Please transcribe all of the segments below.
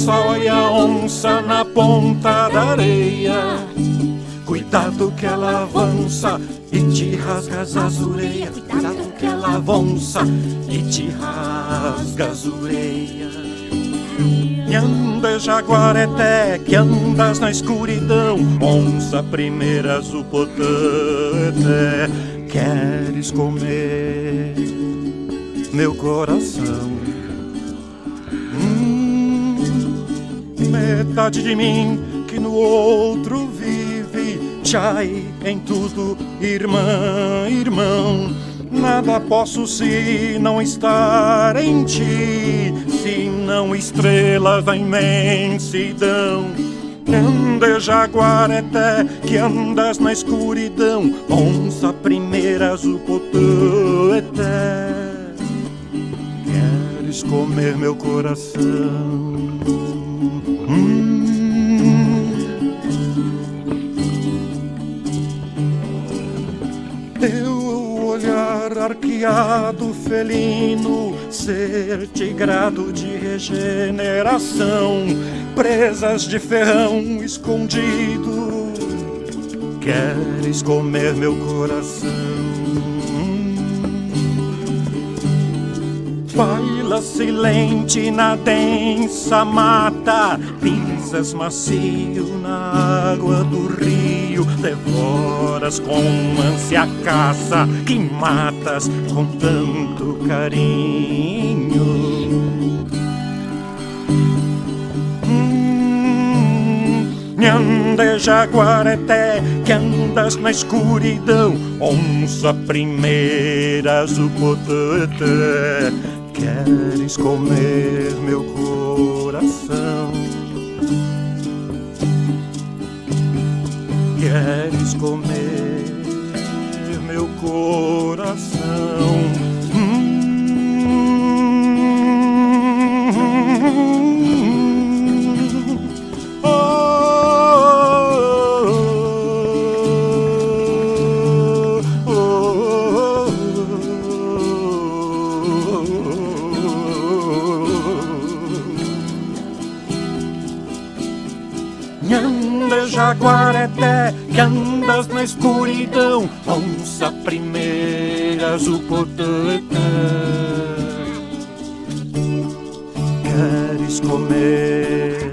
Olha a onça na ponta da areia. Cuidado que ela avança e te rasga as orelhas. Cuidado que ela avança e te rasga as orelhas. Nhanda jaguareté, que andas na escuridão, onça primeira zupotete, queres comer meu coração? Metade de mim que no outro vive, tchai em tudo, irmã, irmão. Nada posso se não estar em ti, se não estrelas da imensidão. Ande jaguareté, que andas na escuridão, onça primeira zupotete, queres comer meu coração? Teu olhar arqueado felino, ser tigrado de regeneração, presas de ferrão escondido, queres comer meu coração? Baila silente na densa mata, pisas macio na água do rio, devoras com ânsia a caça que matas com tanto carinho. Nhande jaguareté, que andas na escuridão, onça primeira zupotete, queres comer meu coração? Queres comer meu coração? Nhande jaguareté, que andas na escuridão, onça primeira zupotete, queres comer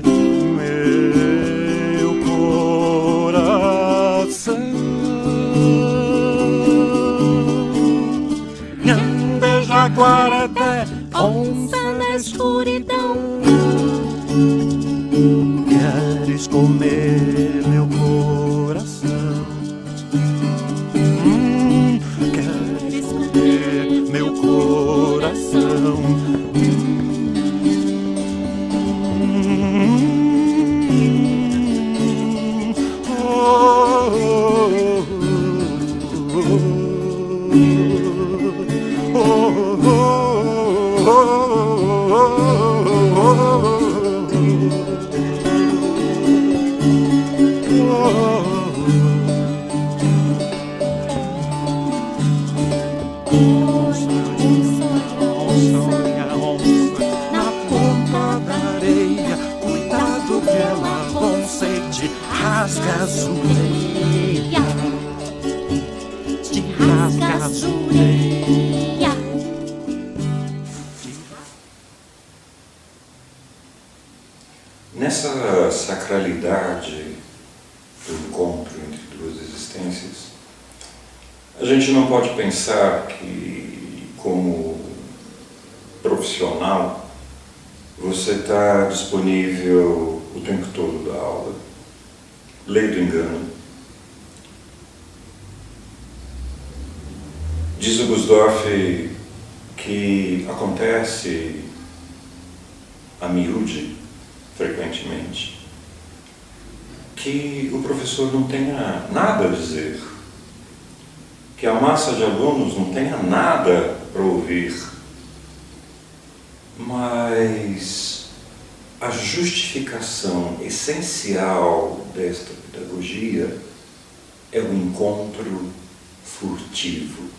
meu coração? Nhande jaguareté, onça na escuridão, queres comer meu coração? Queres comer meu coração? Rasga as orelhas, te rasga as orelhas. Nessa sacralidade do encontro entre duas existências, a gente não pode pensar que, como profissional, você está disponível o tempo todo da aula. Lei do engano. Diz o Gusdorff que acontece a miúde, frequentemente, que o professor não tenha nada a dizer, que a massa de alunos não tenha nada para ouvir, mas a justificação essencial desta pedagogia é o encontro furtivo.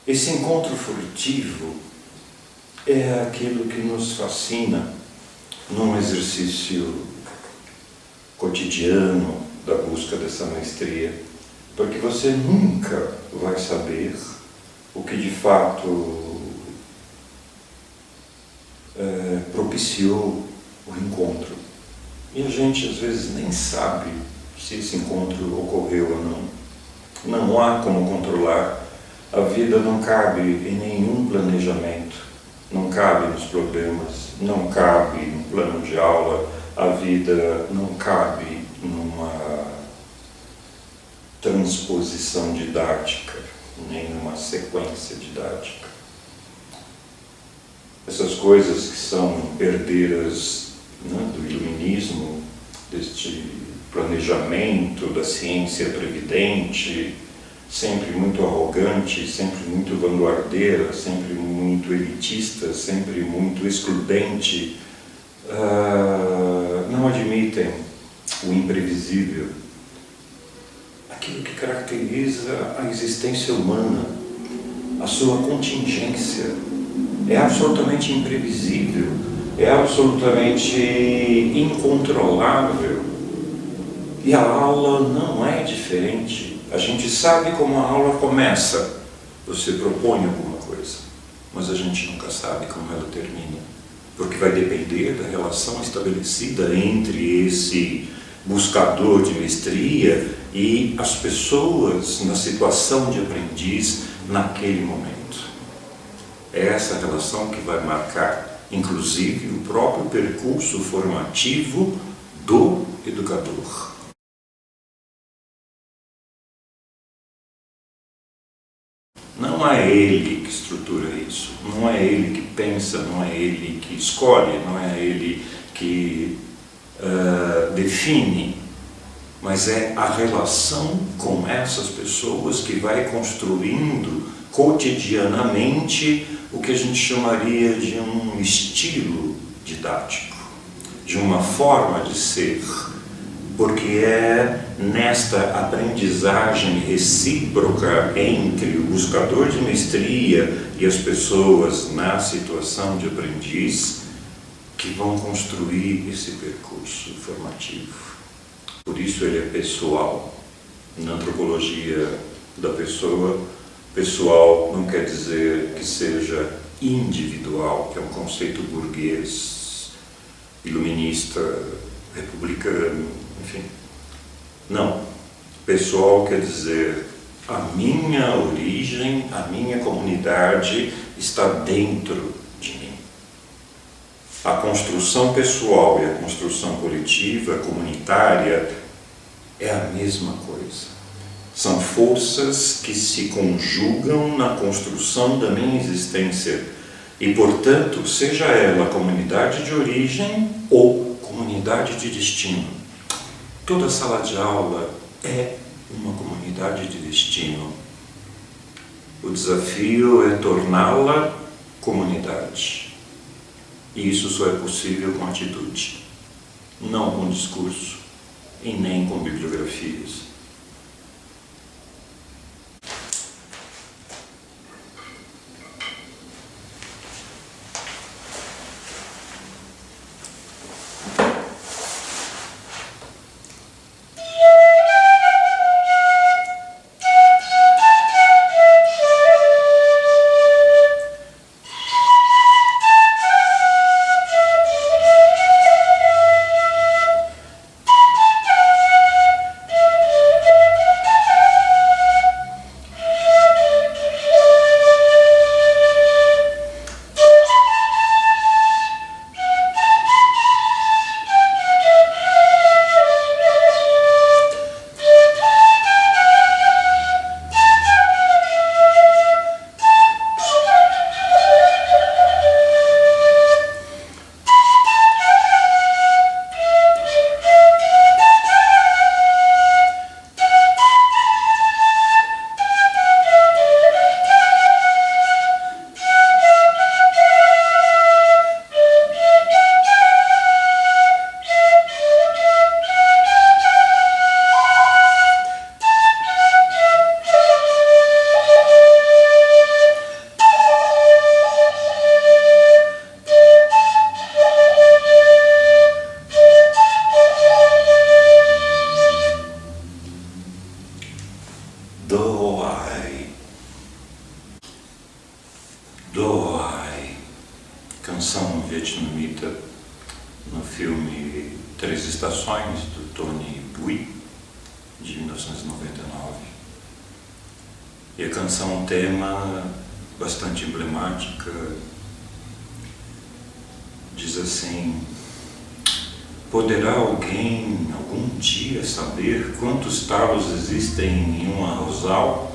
Esse encontro furtivo é aquilo que nos fascina num exercício cotidiano da busca dessa maestria, porque você nunca vai saber o que de fato propiciou o encontro. E a gente às vezes nem sabe se esse encontro ocorreu ou não. Não há como controlar. A vida não cabe em nenhum planejamento, não cabe nos programas, não cabe no plano de aula, a vida não cabe numa transposição didática, nem numa sequência didática. Essas coisas que são herdeiras, né, do iluminismo, deste planejamento da ciência previdente, sempre muito arrogante, sempre muito vanguardeira, sempre muito elitista, sempre muito excludente, não admitem o imprevisível, aquilo que caracteriza a existência humana, a sua contingência. É absolutamente imprevisível, é absolutamente incontrolável. E a aula não é diferente. A gente sabe como a aula começa. Você propõe alguma coisa, mas a gente nunca sabe como ela termina, porque vai depender da relação estabelecida entre esse buscador de mestria e as pessoas na situação de aprendiz naquele momento. É essa relação que vai marcar, inclusive, o próprio percurso formativo do educador. Não é ele que estrutura isso, não é ele que pensa, não é ele que escolhe, não é ele que define, mas é a relação com essas pessoas que vai construindo cotidianamente o que a gente chamaria de um estilo didático, de uma forma de ser, porque é nesta aprendizagem recíproca entre o buscador de mestria e as pessoas na situação de aprendiz que vão construir esse percurso formativo. Por isso ele é pessoal. Na antropologia da pessoa, pessoal não quer dizer que seja individual, que é um conceito burguês, iluminista, republicano, enfim. Não. Pessoal quer dizer a minha origem, a minha comunidade está dentro de mim. A construção pessoal e a construção coletiva, comunitária, é a mesma coisa. São forças que se conjugam na construção da minha existência e, portanto, seja ela comunidade de origem ou comunidade de destino. Toda sala de aula é uma comunidade de destino. O desafio é torná-la comunidade. E isso só é possível com atitude, não com discurso e nem com bibliografias. vietnamita no filme Três Estações, do Tony Bui, de 1999. E a canção tema, bastante emblemática, diz assim: poderá alguém algum dia saber quantos talos existem em um arrozal?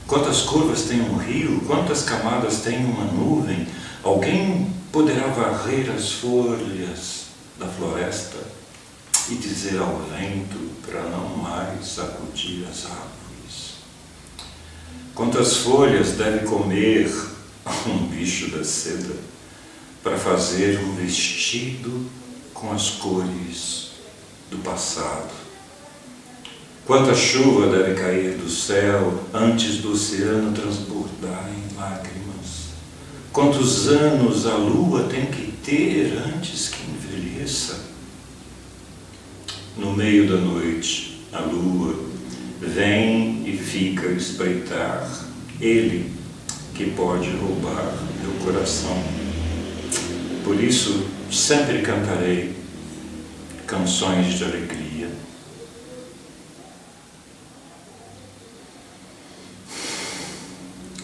Quantas curvas tem um rio? Quantas camadas tem uma nuvem? Alguém poderá varrer as folhas da floresta e dizer ao vento para não mais sacudir as árvores? Quantas folhas deve comer um bicho da seda para fazer um vestido com as cores do passado? Quanta chuva deve cair do céu antes do oceano transbordar em lágrimas? Quantos anos a lua tem que ter antes que envelheça? No meio da noite, a lua vem e fica a espreitar, ele que pode roubar meu coração. Por isso, sempre cantarei canções de alegria.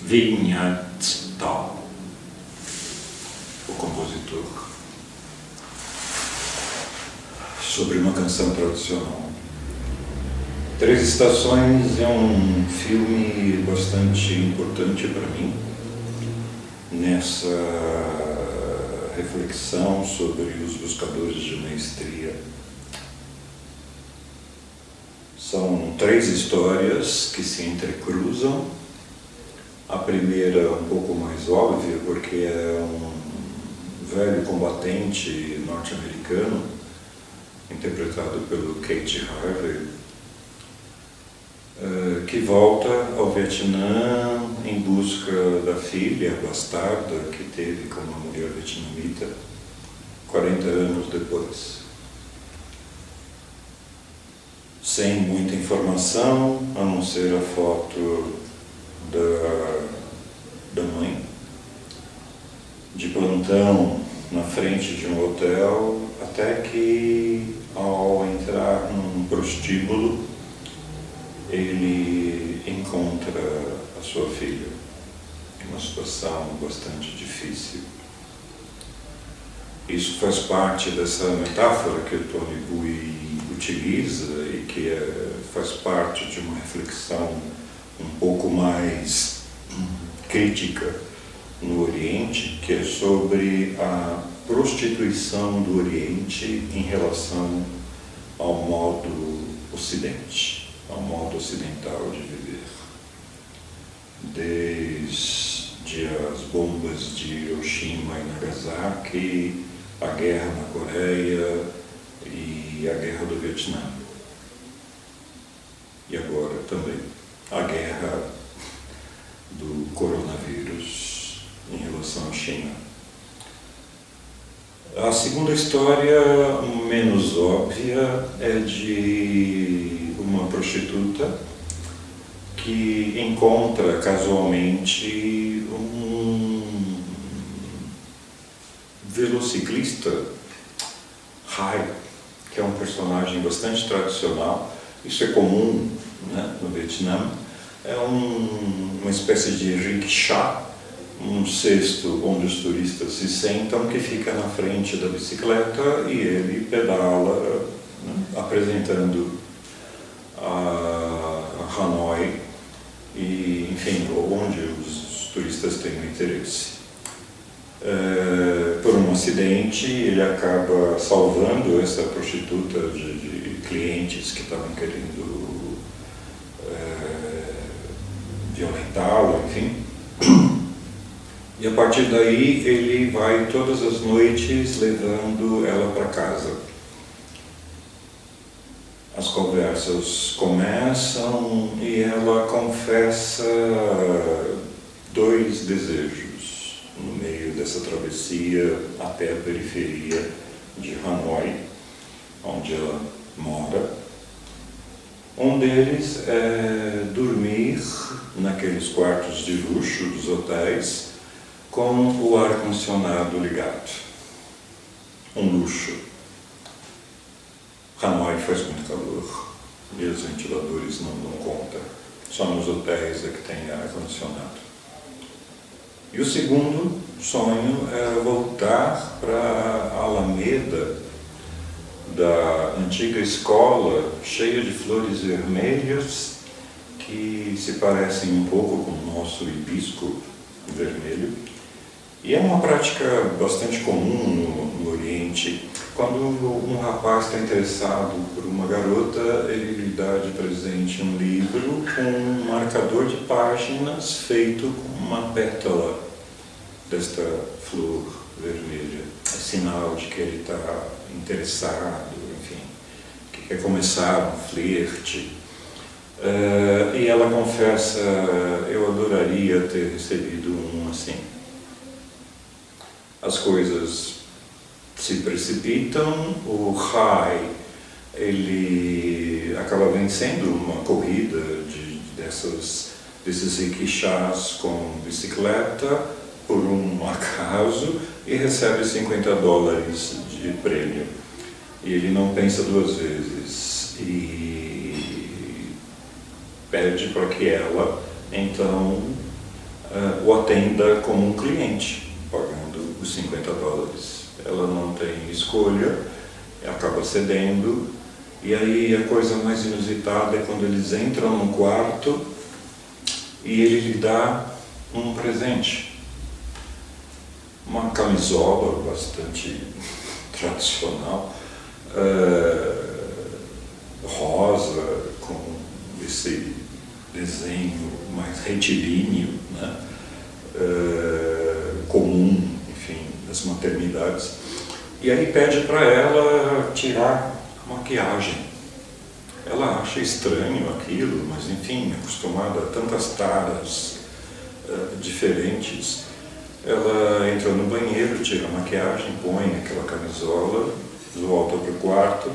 Vignat Tal, o compositor, sobre uma canção tradicional. Três Estações é um filme bastante importante para mim, nessa reflexão sobre os buscadores de maestria. São três histórias que se entrecruzam. A primeira um pouco mais óbvia, porque é um velho combatente norte-americano, interpretado pelo Kate Harvey, que volta ao Vietnã em busca da filha bastarda que teve com uma mulher vietnamita 40 anos depois. Sem muita informação, a não ser a foto da mãe, de plantão na frente de um hotel, até que, ao entrar num prostíbulo, ele encontra a sua filha em uma situação bastante difícil. Isso faz parte dessa metáfora que o Tony Bui utiliza e que faz parte de uma reflexão um pouco mais crítica no Oriente, que é sobre a prostituição do Oriente em relação ao modo Ocidente, ao modo ocidental de viver. Desde as bombas de Hiroshima e Nagasaki, a guerra na Coreia e a guerra do Vietnã. E agora também a guerra do coronavírus em relação à China. A segunda história, menos óbvia, é de uma prostituta que encontra casualmente um velociclista, Hai, que é um personagem bastante tradicional. Isso é comum, né, no Vietnã. É uma espécie de rickshaw, um cesto onde os turistas se sentam, que fica na frente da bicicleta e ele pedala, né, apresentando a Hanoi e, enfim, onde os turistas têm interesse. Por um acidente, ele acaba salvando essa prostituta de clientes que estavam querendo violentá-la, enfim. E a partir daí ele vai todas as noites levando ela para casa. As conversas começam e ela confessa dois desejos no meio dessa travessia até a periferia de Hanoi, onde ela mora. Um deles é dormir naqueles quartos de luxo dos hotéis com o ar-condicionado ligado. um luxo. Hanoi faz muito calor e os ventiladores não dão conta. Só nos hotéis é que tem ar-condicionado. E o segundo sonho é voltar para a Alameda da antiga escola, cheia de flores vermelhas que se parecem um pouco com o nosso hibisco vermelho. E é uma prática bastante comum no Oriente. Quando um rapaz está interessado por uma garota, ele lhe dá de presente um livro com um marcador de páginas feito com uma pétala desta flor vermelha. É sinal de que ele está interessado, enfim, que quer começar um flerte. E ela confessa, eu adoraria ter recebido um assim. As coisas se precipitam, o Rai, ele acaba vencendo uma corrida desses riquixás com bicicleta por um acaso e recebe $50 de prêmio. E ele não pensa duas vezes e pede para que ela, então, o atenda como um cliente, pagando os $50. Ela não tem escolha, acaba cedendo, e aí a coisa mais inusitada é quando eles entram no quarto e ele lhe dá um presente. Uma camisola bastante tradicional, rosa, com esse desenho mais retilíneo, né? Comum, enfim, das maternidades. E aí pede para ela tirar a maquiagem. Ela acha estranho aquilo, mas enfim, acostumada a tantas taras diferentes. Ela entra no banheiro, tira a maquiagem, põe aquela camisola, volta para o quarto.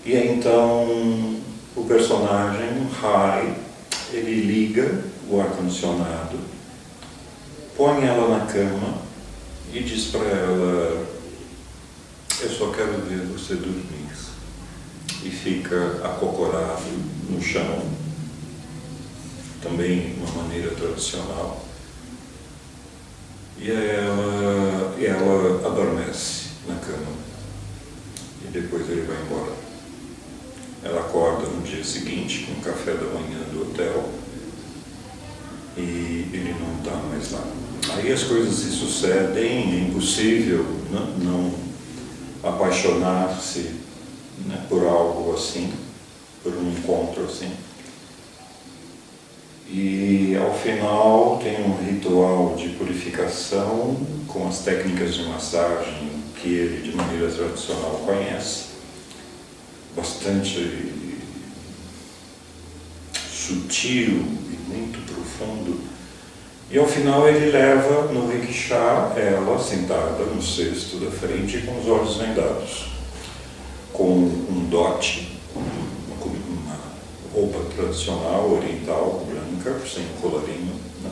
E aí, então, o personagem, Rai, ele liga o ar-condicionado, põe ela na cama e diz para ela, eu só quero ver você dormir. E fica acocorado no chão, também de uma maneira tradicional. E ela adormece na cama. E depois ele vai embora. Ela acorda no dia seguinte com o café da manhã do hotel. E ele não está mais lá. Aí as coisas se sucedem, é impossível não apaixonar-se, né, por algo assim, por um encontro assim. E ao final tem um ritual de purificação com as técnicas de massagem que ele de maneira tradicional conhece, bastante sutil e muito profundo. E ao final ele leva no rickshaw ela sentada no cesto da frente com os olhos vendados, com um dote, uma roupa tradicional oriental branca, sem colarinho, né?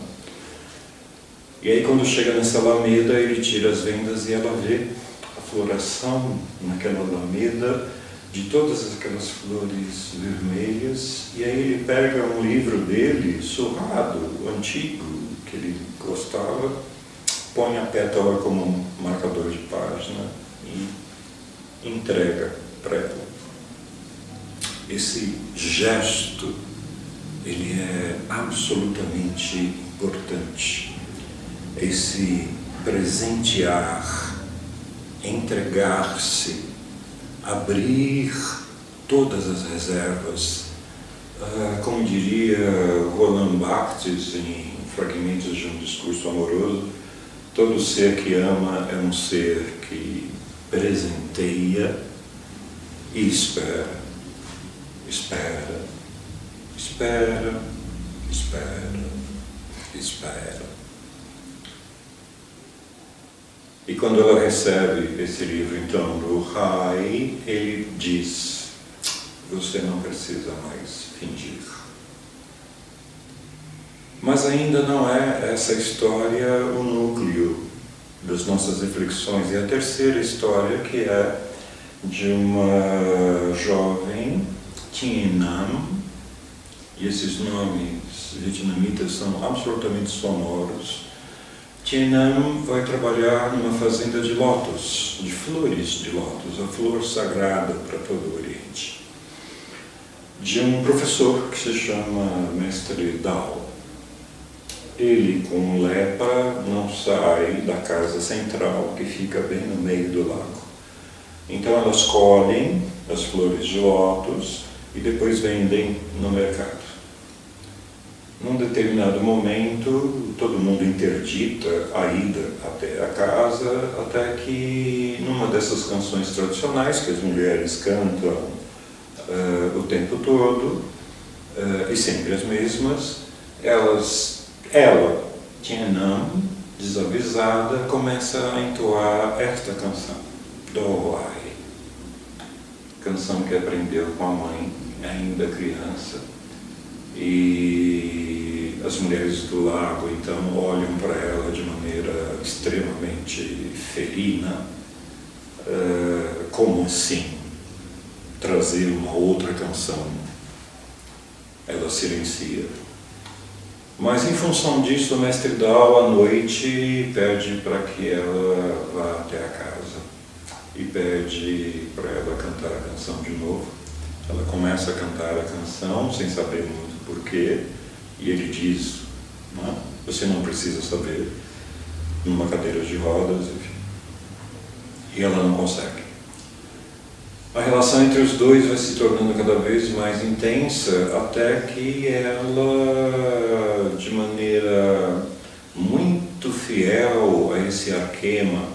E aí quando chega nessa alameda ele tira as vendas e ela vê a floração naquela alameda de todas aquelas flores vermelhas. E aí ele pega um livro dele, surrado, antigo, que ele gostava, põe a pétala como um marcador de página e entrega para ela. Esse gesto, ele é absolutamente importante. Esse presentear, entregar-se, abrir todas as reservas. Como diria Roland Barthes em Fragmentos de um Discurso Amoroso, todo ser que ama é um ser que presenteia e espera, espera, espera, espera, espera. E quando ela recebe esse livro, então, do Rai, ele diz, você não precisa mais fingir. Mas ainda não é essa história o núcleo das nossas reflexões. E a terceira história, que é de uma jovem, Thien Nam, e esses nomes vietnamitas são absolutamente sonoros. Thien Nam vai trabalhar numa fazenda de lótus, de flores de lótus, a flor sagrada para todo o Oriente, de um professor que se chama Mestre Dao. Ele, com lepra, não sai da casa central, que fica bem no meio do lago. Então elas colhem as flores de lótus e depois vendem no mercado. Num determinado momento, todo mundo interdita a ida até a casa, até que numa dessas canções tradicionais que as mulheres cantam o tempo todo, e sempre as mesmas, ela, Thien Nam, desavisada, começa a entoar esta canção, Doai, canção que aprendeu com a mãe, ainda criança. E as mulheres do lago então olham para ela de maneira extremamente ferina. Como assim trazer uma outra canção? Ela silencia. Mas em função disso, o Mestre Dao à noite pede para que ela vá até a casa e pede para ela cantar a canção de novo. Ela começa a cantar a canção sem saber muito porquê, e ele diz, não, você não precisa saber, numa cadeira de rodas, enfim. E ela não consegue. A relação entre os dois vai se tornando cada vez mais intensa, até que ela, de maneira muito fiel a esse arquema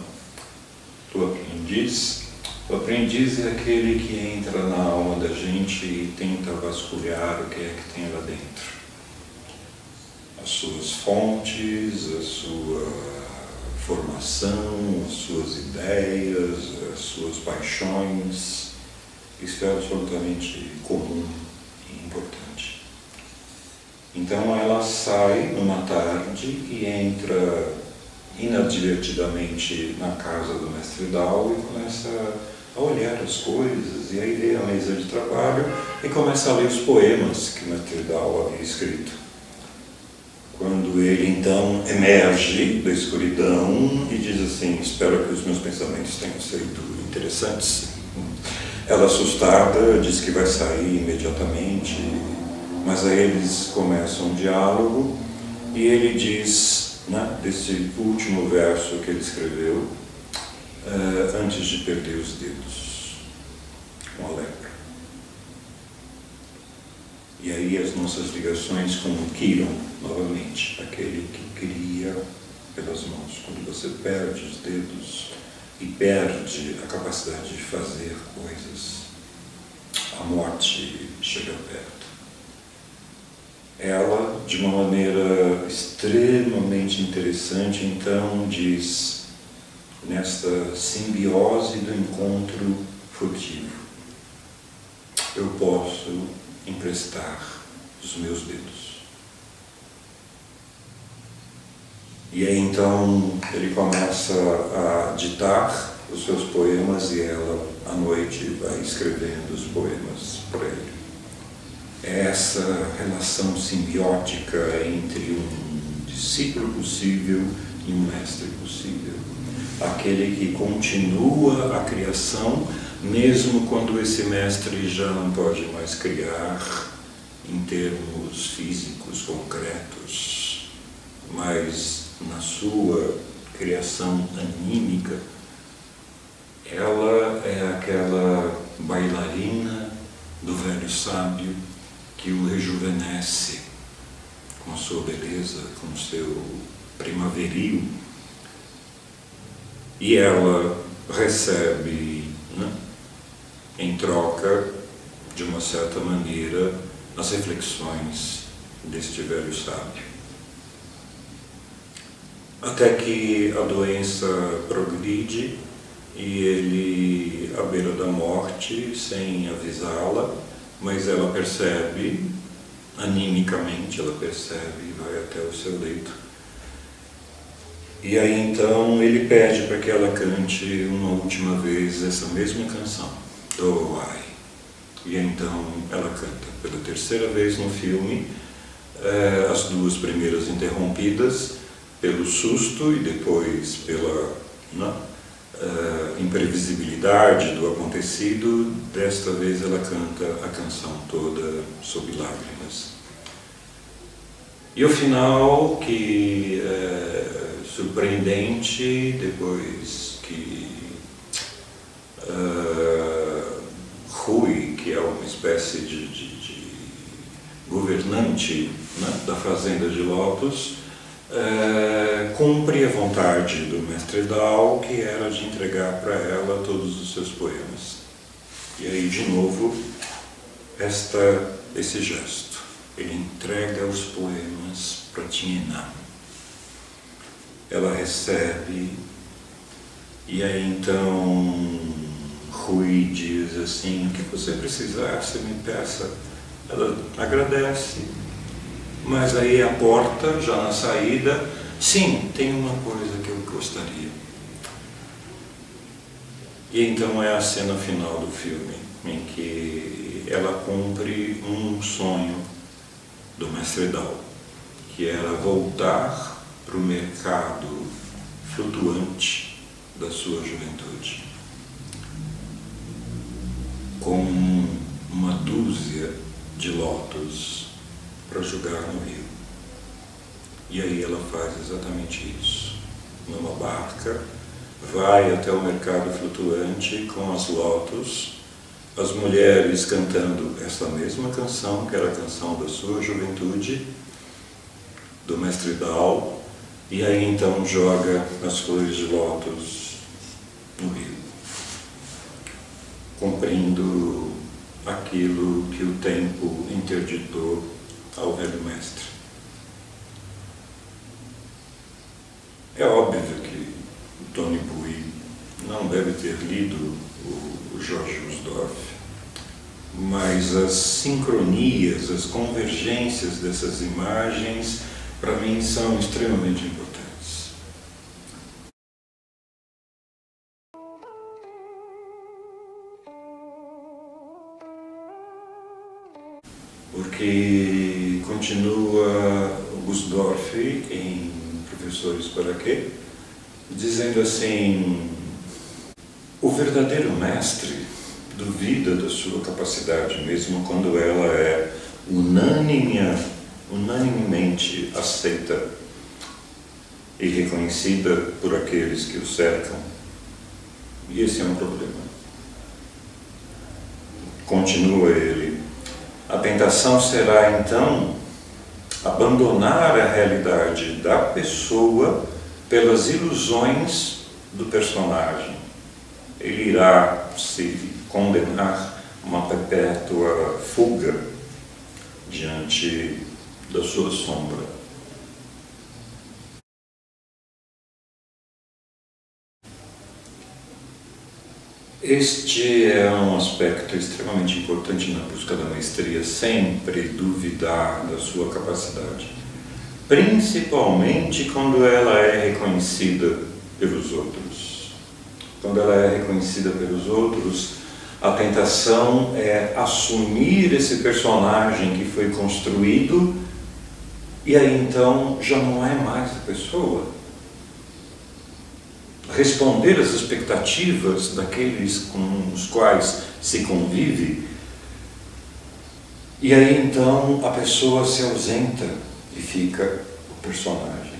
do aprendiz, o aprendiz é aquele que entra na alma da gente e tenta vasculhar o que é que tem lá dentro. As suas fontes, a sua formação, as suas ideias, as suas paixões. Isso é absolutamente comum e importante. Então ela sai numa tarde e entra inadvertidamente na casa do Mestre Dao e começa a olhar as coisas, e aí lê a mesa de trabalho e começa a ler os poemas que o Mestre Dao havia escrito. Quando ele então emerge da escuridão e diz assim, espero que os meus pensamentos tenham sido interessantes. Ela, assustada, diz que vai sair imediatamente, mas aí eles começam um diálogo e ele diz, né, desse último verso que ele escreveu, antes de perder os dedos com a lepra. E aí as nossas ligações com o Kiron, novamente, aquele que cria pelas mãos. Quando você perde os dedos e perde a capacidade de fazer coisas, a morte chega perto. Ela, de uma maneira extremamente interessante, então diz, nesta simbiose do encontro furtivo, eu posso emprestar os meus dedos. E aí então ele começa a ditar os seus poemas e ela, à noite, vai escrevendo os poemas para ele. É essa relação simbiótica entre um discípulo possível e um mestre possível. Aquele que continua a criação, mesmo quando esse mestre já não pode mais criar em termos físicos concretos, mas na sua criação anímica, ela é aquela bailarina do velho sábio que o rejuvenesce com a sua beleza, com o seu primaveril. E ela recebe, né, em troca, de uma certa maneira, as reflexões deste velho sábio. Até que a doença progride e ele, à beira da morte, sem avisá-la, mas ela percebe, animicamente ela percebe e vai até o seu leito. E aí então ele pede para que ela cante uma última vez essa mesma canção, Oh Ai. E então ela canta pela terceira vez no filme, as duas primeiras interrompidas pelo susto e depois pela imprevisibilidade do acontecido. Desta vez ela canta a canção toda sob lágrimas. E o final, que é surpreendente, depois que Rui, que é uma espécie de governante, né, da fazenda de Lotus, cumpre a vontade do mestre Dao, que era de entregar para ela todos os seus poemas. E aí, de novo, esse gesto. Ele entrega os poemas para Tinha. Ela recebe, e aí então Rui diz assim: o que você precisar, você me peça. Ela agradece, mas aí a porta, já na saída, sim, tem uma coisa que eu gostaria. E então é a cena final do filme, em que ela cumpre um sonho do mestre Dao, que era voltar para o mercado flutuante da sua juventude, com uma dúzia de lotos para jogar no rio. E aí ela faz exatamente isso. Numa barca, vai até o mercado flutuante com as lotos, as mulheres cantando essa mesma canção, que era a canção da sua juventude, do mestre Dao, e aí então joga as flores de lótus no rio, cumprindo aquilo que o tempo interditou ao velho mestre. É óbvio que o Tony Bui não deve ter lido o Jorge Usdorff, mas as sincronias, as convergências dessas imagens, para mim, são extremamente importantes. Porque continua Usdorff em Professores para Quê? Dizendo assim: o verdadeiro mestre duvida da sua capacidade, mesmo quando ela é unanimemente aceita e reconhecida por aqueles que o cercam. E esse é um problema. Continua ele: a tentação será então abandonar a realidade da pessoa pelas ilusões do personagem. Ele irá se condenar a uma perpétua fuga diante da sua sombra. Este é um aspecto extremamente importante na busca da maestria, sempre duvidar da sua capacidade, principalmente quando ela é reconhecida pelos outros. Quando ela é reconhecida pelos outros, a tentação é assumir esse personagem que foi construído, e aí então já não é mais a pessoa. Responder às expectativas daqueles com os quais se convive, e aí então a pessoa se ausenta e fica o personagem.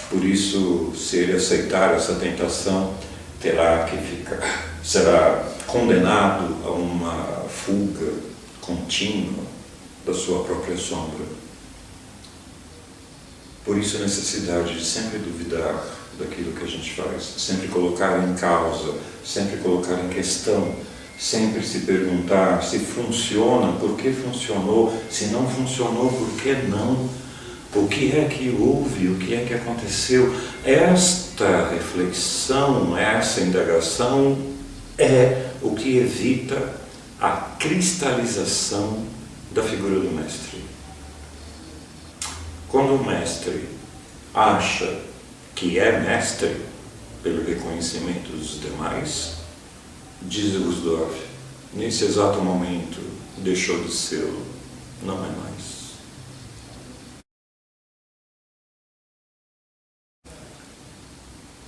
Por isso, se ele aceitar essa tentação, será condenado a uma fuga contínua da sua própria sombra. Por isso a necessidade de sempre duvidar daquilo que a gente faz, sempre colocar em causa, sempre colocar em questão, sempre se perguntar se funciona, por que funcionou, se não funcionou, por que não, o que é que houve, o que é que aconteceu. Esta reflexão, essa indagação é o que evita a cristalização da figura do mestre. Quando o mestre acha que é mestre pelo reconhecimento dos demais, diz Gusdorff, nesse exato momento deixou de ser, não é mais.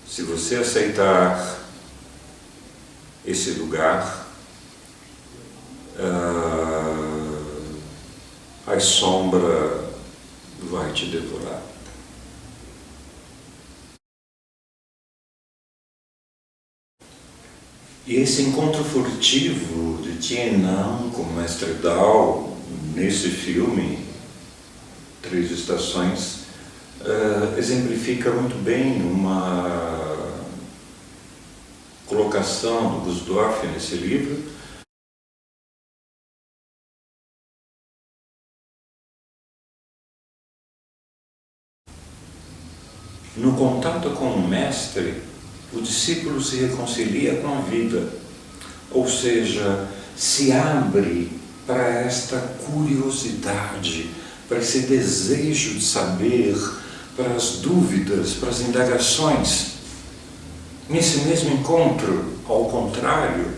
Se você aceitar esse lugar, a sombra vai te devorar. E esse encontro furtivo de Tien Nan com o Mestre Dao, nesse filme, Três Estações, exemplifica muito bem uma colocação do Gusdorff nesse livro. No contato com o Mestre, o discípulo se reconcilia com a vida, ou seja, se abre para esta curiosidade, para esse desejo de saber, para as dúvidas, para as indagações. Nesse mesmo encontro, ao contrário,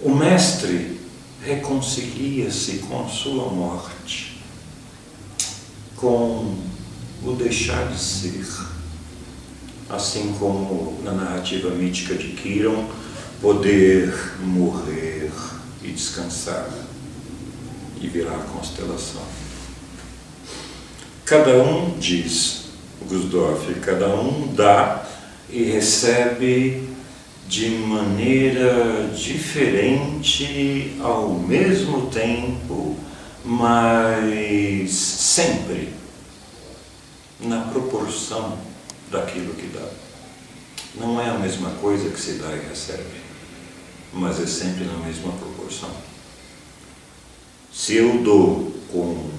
o Mestre reconcilia-se com a sua morte, com o deixar de ser. Assim como na narrativa mítica de Kiron, poder morrer e descansar e virar constelação. Cada um, diz Gusdorff, cada um dá e recebe de maneira diferente ao mesmo tempo, mas sempre na proporção daquilo que dá. Não é a mesma coisa que se dá e recebe, mas é sempre na mesma proporção. Se eu dou com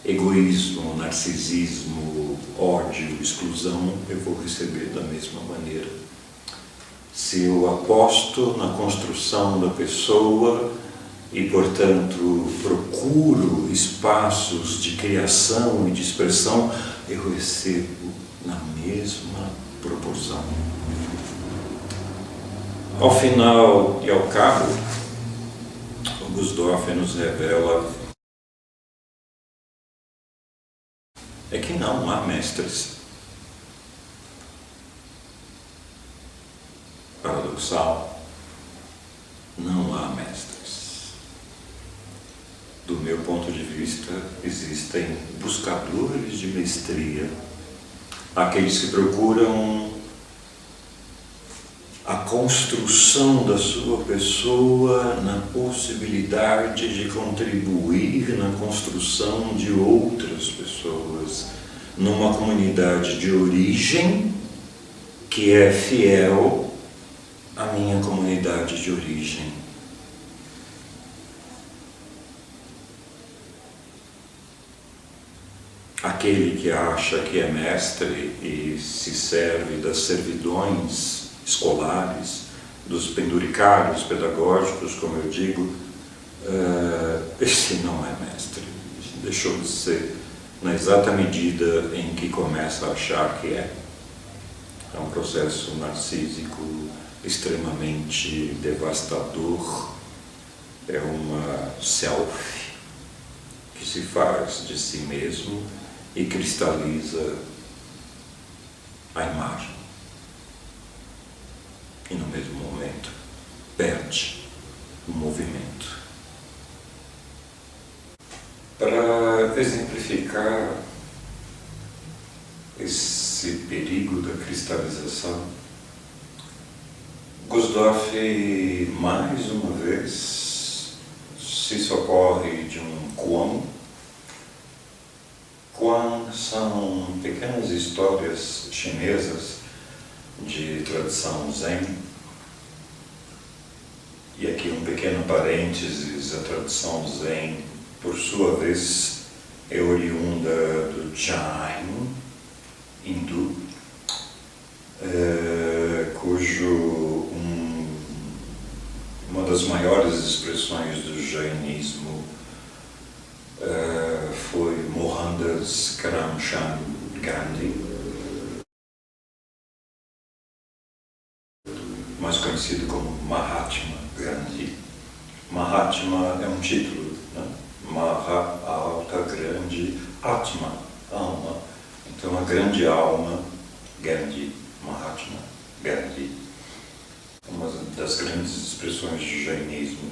egoísmo, narcisismo, ódio, exclusão, eu vou receber da mesma maneira. Se eu aposto na construção da pessoa e, portanto, procuro espaços de criação e de expressão, eu recebo na mesma proporção. Ao final e ao cabo, o Gusdorff nos revela é que não há mestres. Paradoxal, não há mestres. Do meu ponto de vista, existem buscadores de mestria, aqueles que procuram a construção da sua pessoa na possibilidade de contribuir na construção de outras pessoas, numa comunidade de origem que é fiel à minha comunidade de origem. Aquele que acha que é mestre e se serve das servidões escolares, dos penduricários pedagógicos, como eu digo, esse não é mestre. Deixou de ser na exata medida em que começa a achar que é. É um processo narcísico extremamente devastador, é uma selfie que se faz de si mesmo e cristaliza a imagem. E no mesmo momento perde o movimento. Para exemplificar esse perigo da cristalização, Gusdorff mais uma vez se socorre de um Quan. Quan são pequenas histórias chinesas de tradição Zen. E aqui um pequeno parênteses, a tradição Zen, por sua vez, é oriunda do Jain, hindu, cujo uma das maiores expressões do jainismo foi Mohandas Karamchand Gandhi, conhecido como Mahatma Gandhi. Mahatma é um título, né? Maha, alta, grande, Atma, alma. Então a grande alma, Gandhi, Mahatma Gandhi, uma das grandes expressões do jainismo.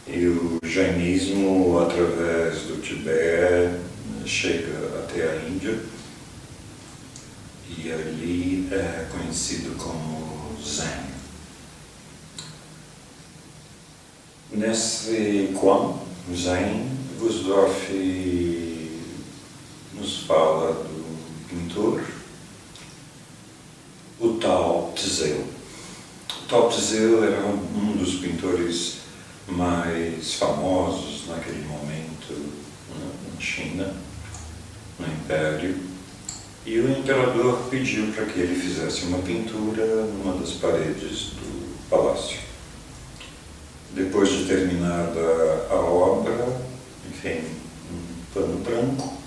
E o jainismo, através do Tibete, chega até a Índia, e ali é conhecido como Zen. Nesse Quan, Zen, Gurdjieff nos fala do pintor, o Tao Tse. O Tao Tse era um dos pintores mais famosos naquele momento na China, no Império, e o imperador pediu para que ele fizesse uma pintura numa das paredes do palácio. Depois de terminada a obra, enfim, um pano branco,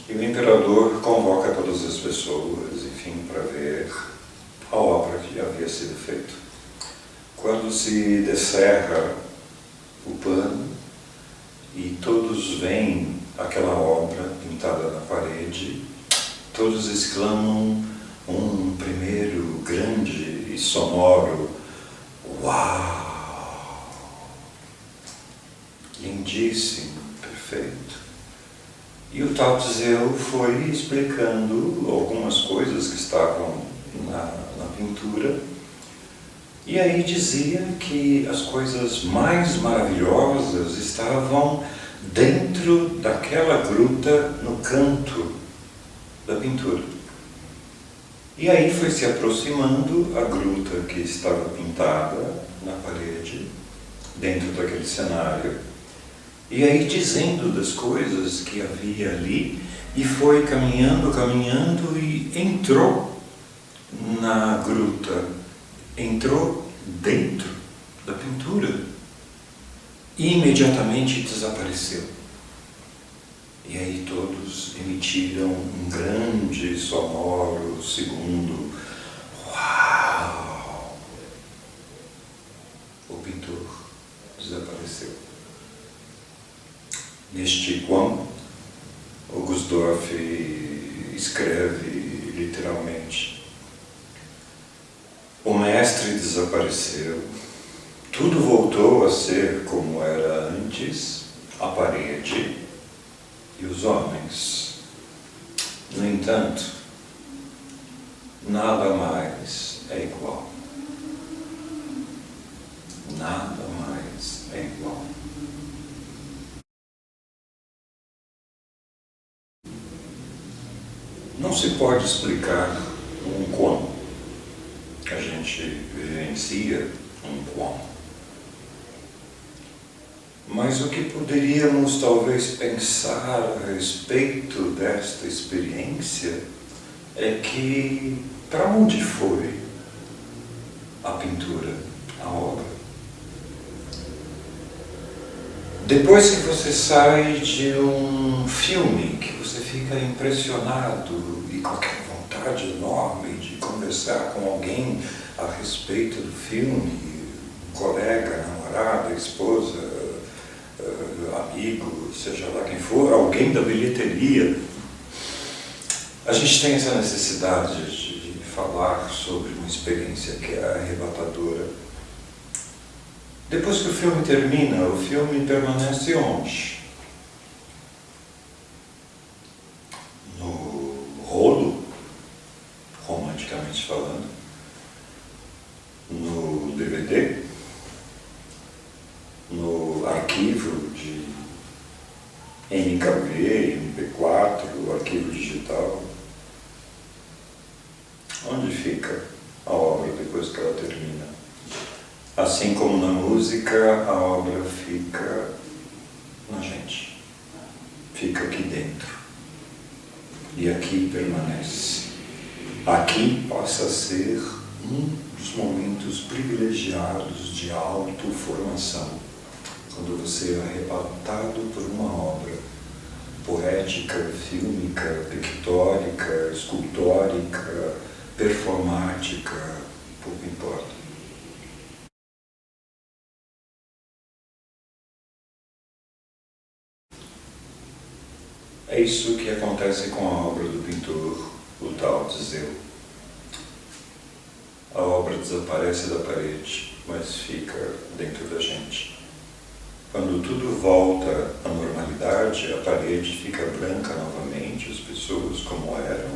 e o imperador convoca todas as pessoas, enfim, para ver a obra que havia sido feita. Quando se descerra o pano e todos veem aquela obra pintada na parede, todos exclamam um primeiro grande e sonoro "Uau!". Lindíssimo, perfeito. E o Tao Tse foi explicando algumas coisas que estavam na pintura, e aí dizia que as coisas mais maravilhosas estavam dentro daquela gruta no canto da pintura. E aí foi se aproximando a gruta que estava pintada na parede, dentro daquele cenário, e aí dizendo das coisas que havia ali, e foi caminhando e entrou na gruta, entrou dentro da pintura e imediatamente desapareceu. E aí todos emitiram um grande sonoro segundo "Uau!". O pintor desapareceu. Neste Quan, o Gurdjieff escreve literalmente: o mestre desapareceu, tudo voltou a ser como era antes, a parede e os homens. No entanto, nada mais é igual. Nada mais é igual. Não se pode explicar um Quan. A gente vivencia um Quan. Mas o que poderíamos talvez pensar a respeito desta experiência é que para onde foi a pintura, a obra? Depois que você sai de um filme, que você fica impressionado e com aquela vontade enorme de conversar com alguém a respeito do filme, um colega, namorada, esposa, amigo, seja lá quem for, alguém da bilheteria. A gente tem essa necessidade de falar sobre uma experiência que é arrebatadora. Depois que o filme termina, o filme permanece onde? No rolo, romanticamente falando, no DVD, no arquivo de MKV, MP4, arquivo digital. Onde fica a obra depois que ela termina? Assim como na música, a obra fica na gente, fica aqui dentro, e aqui permanece. Aqui passa a ser um dos momentos privilegiados de autoformação, quando você é arrebatado por uma obra poética, fílmica, pictórica, escultórica, performática, pouco importa. É isso que acontece com a obra do pintor, o Tao Tse. A obra desaparece da parede, mas fica dentro da gente. Quando tudo volta à normalidade, a parede fica branca novamente, as pessoas como eram,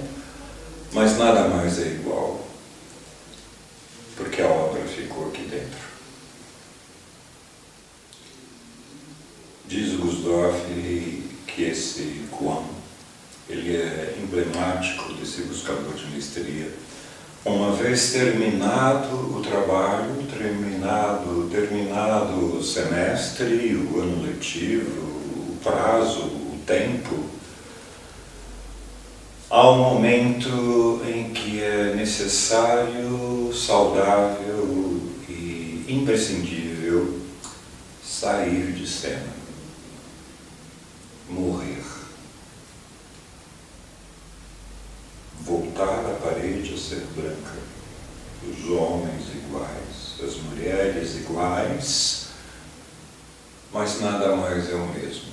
mas nada mais é igual, porque a obra ficou aqui dentro. Diz Gusdorff que esse Guan, ele é emblemático desse buscador de mestria. Uma vez terminado o trabalho, terminado o semestre, o ano letivo, o prazo, o tempo, há um momento em que é necessário, saudável e imprescindível sair de cena, morrer. Voltar à parede a ser branca, os homens iguais, as mulheres iguais, mas nada mais é o mesmo.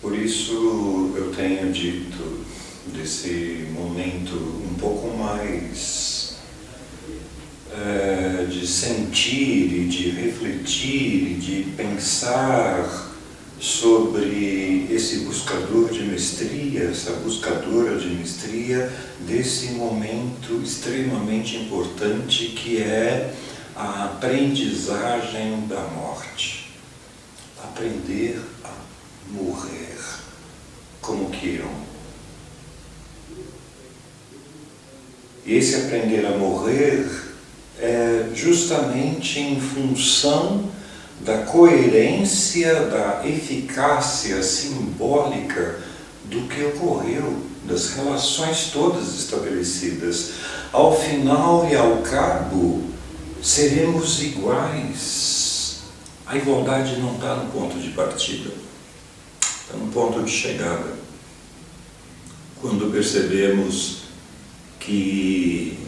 Por isso eu tenho dito desse momento um pouco mais de sentir e de refletir e de pensar sobre esse buscador de mestria, essa buscadora de mestria, desse momento extremamente importante que é a aprendizagem da morte. Aprender a morrer como queiram. E esse aprender a morrer é justamente em função da coerência, da eficácia simbólica do que ocorreu, das relações todas estabelecidas. Ao final e ao cabo, seremos iguais. A igualdade não está no ponto de partida, está no ponto de chegada. Quando percebemos que,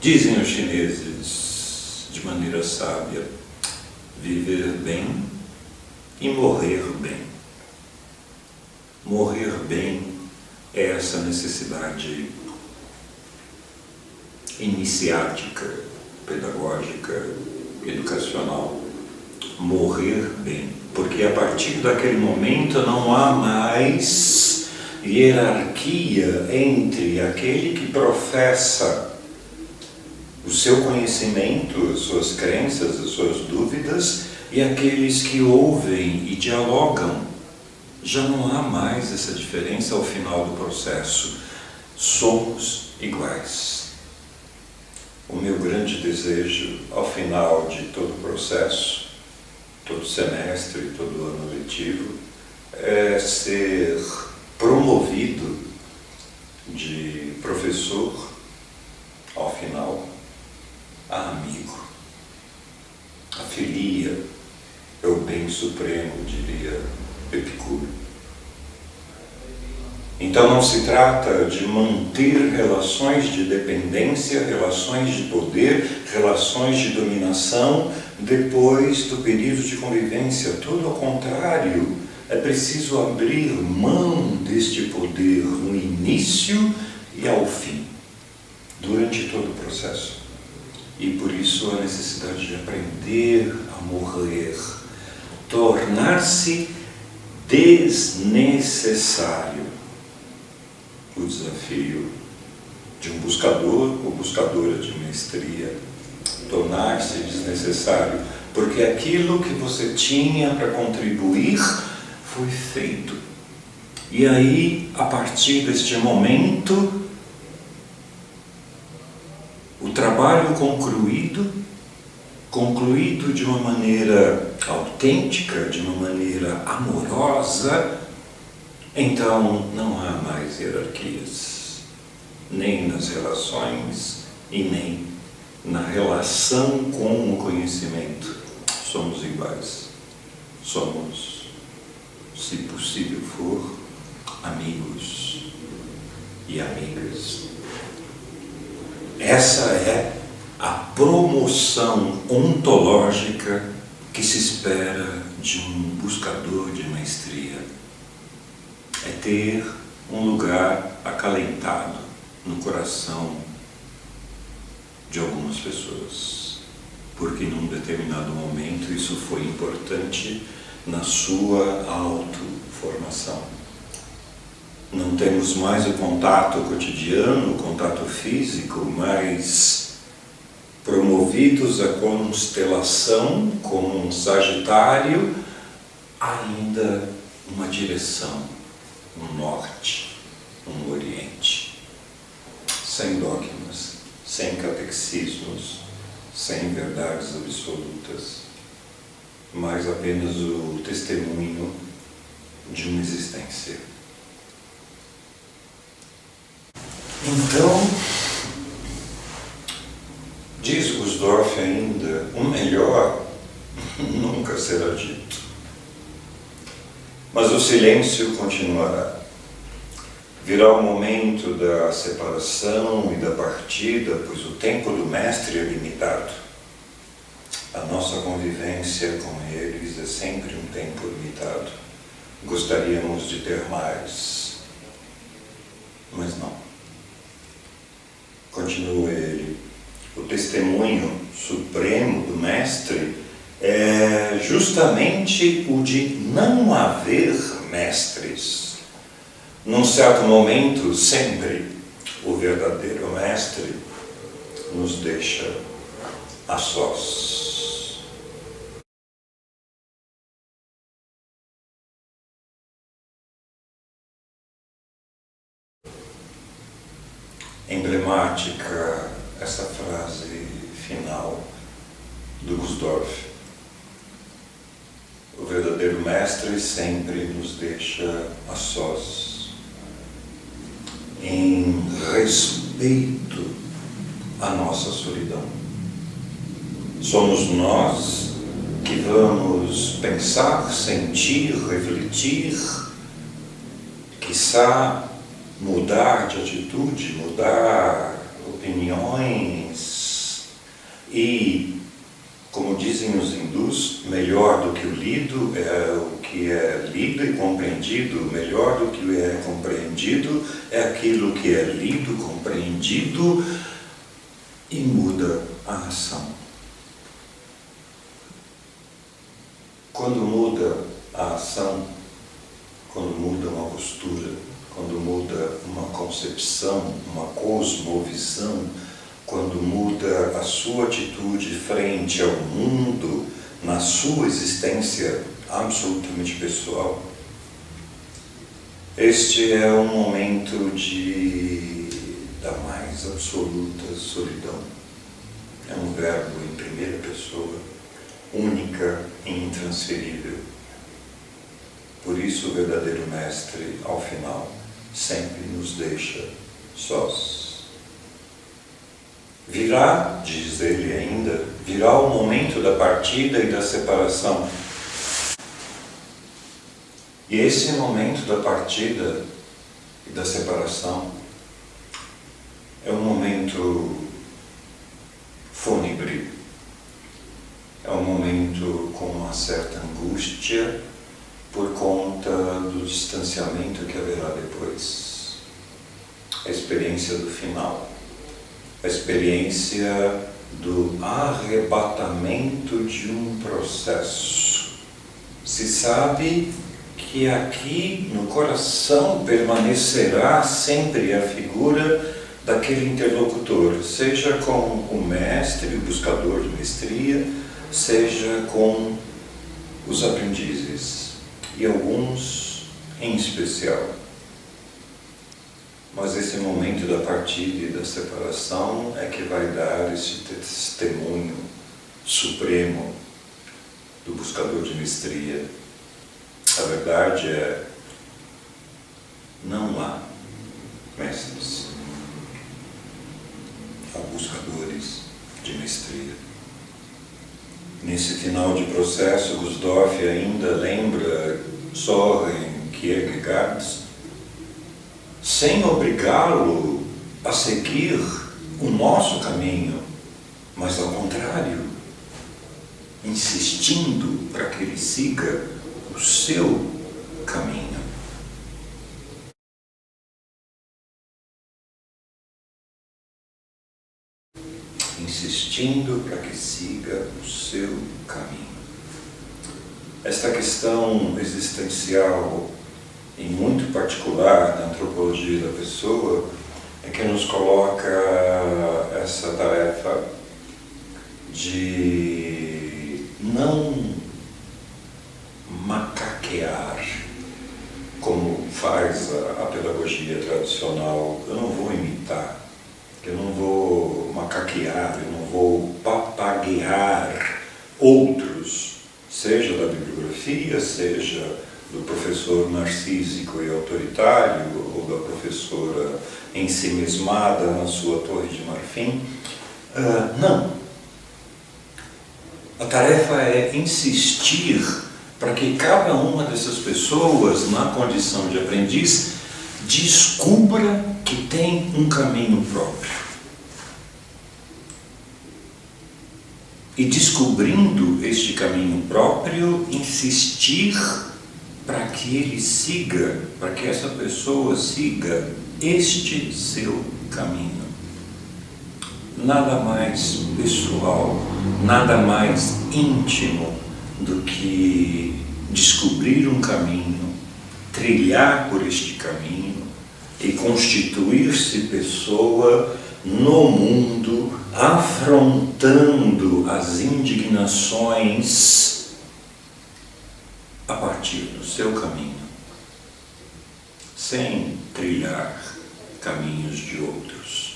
dizem os chineses de maneira sábia, viver bem e morrer bem. Morrer bem é essa necessidade iniciática, pedagógica, educacional. Morrer bem, porque a partir daquele momento não há mais hierarquia entre aquele que professa o seu conhecimento, as suas crenças, as suas dúvidas, e aqueles que ouvem e dialogam. Já não há mais essa diferença ao final do processo. Somos iguais. O meu grande desejo, ao final de todo o processo, todo semestre, todo ano letivo, é ser promovido de professor, ao final, a amigo. A filia é o bem supremo, diria Epicuro. Então não se trata de manter relações de dependência, relações de poder, relações de dominação depois do período de convivência. Tudo ao contrário, é preciso abrir mão deste poder no início e ao fim, durante todo o processo. E por isso a necessidade de aprender a morrer, tornar-se desnecessário. O desafio de um buscador ou buscadora de mestria, tornar-se desnecessário, porque aquilo que você tinha para contribuir foi feito. E aí, a partir deste momento, o trabalho concluído de uma maneira autêntica, de uma maneira amorosa, então não há mais hierarquias, nem nas relações e nem na relação com o conhecimento. Somos iguais, somos, se possível for, amigos e amigas. Essa é a promoção ontológica que se espera de um buscador de maestria é ter um lugar acalentado no coração de algumas pessoas, porque num determinado momento isso foi importante na sua autoformação. Não temos mais o contato cotidiano, o contato físico, mas promovidos à constelação como um Sagitário, ainda uma direção, um norte, um oriente, sem dogmas, sem catecismos, sem verdades absolutas, mas apenas o testemunho de uma existência. Então, diz Gusdorf ainda, o melhor nunca será dito, mas o silêncio continuará. Virá o momento da separação e da partida, pois o tempo do mestre é limitado. A nossa convivência com eles é sempre um tempo limitado. Gostaríamos de ter mais, mas não. Continua ele. O testemunho supremo do mestre é justamente o de não haver mestres. Num certo momento, sempre, o verdadeiro mestre nos deixa a sós. Emblemática essa frase final do Gusdorf. O verdadeiro mestre sempre nos deixa a sós, em respeito à nossa solidão. Somos nós que vamos pensar, sentir, refletir, quiçá mudar de atitude, mudar opiniões e, como dizem os hindus, melhor do que o lido é o que é lido e compreendido, melhor do que é compreendido é aquilo que é lido, compreendido e muda a ação. Quando muda a ação, quando muda uma postura, quando muda uma concepção, uma cosmovisão, quando muda a sua atitude frente ao mundo, na sua existência absolutamente pessoal, este é um momento da mais absoluta solidão. É um verbo em primeira pessoa, única e intransferível. Por isso o verdadeiro mestre, ao final, sempre nos deixa sós. Virá, diz ele ainda, virá o momento da partida e da separação. E esse momento da partida e da separação é um momento fúnebre, é um momento com uma certa angústia por conta do distanciamento que haverá depois. A experiência do final, a experiência do arrebatamento de um processo. Se sabe que aqui no coração permanecerá sempre a figura daquele interlocutor, seja com o mestre, o buscador de mestria, seja com os aprendizes, e alguns em especial. Mas esse momento da partida e da separação é que vai dar esse testemunho supremo do buscador de mestria. A verdade é, não há mestres, há buscadores de mestria. Nesse final de processo, Gusdorf ainda lembra Søren Kierkegaard, sem obrigá-lo a seguir o nosso caminho, mas ao contrário, insistindo para que ele siga o seu caminho. Insistindo para que siga o seu caminho. Esta questão existencial, e muito particular na antropologia da pessoa, é que nos coloca essa tarefa de não macaquear, como faz a pedagogia tradicional. Eu não vou imitar, eu não vou macaquear, eu não vou papaguear outros, seja da bibliografia, seja do professor narcísico e autoritário, ou da professora ensimismada na sua torre de marfim. Não. A tarefa é insistir para que cada uma dessas pessoas, na condição de aprendiz, descubra que tem um caminho próprio. E descobrindo este caminho próprio, insistir para que ele siga, para que essa pessoa siga este seu caminho. Nada mais pessoal, nada mais íntimo do que descobrir um caminho, trilhar por este caminho e constituir-se pessoa no mundo, afrontando as indignações a partir do seu caminho, sem trilhar caminhos de outros.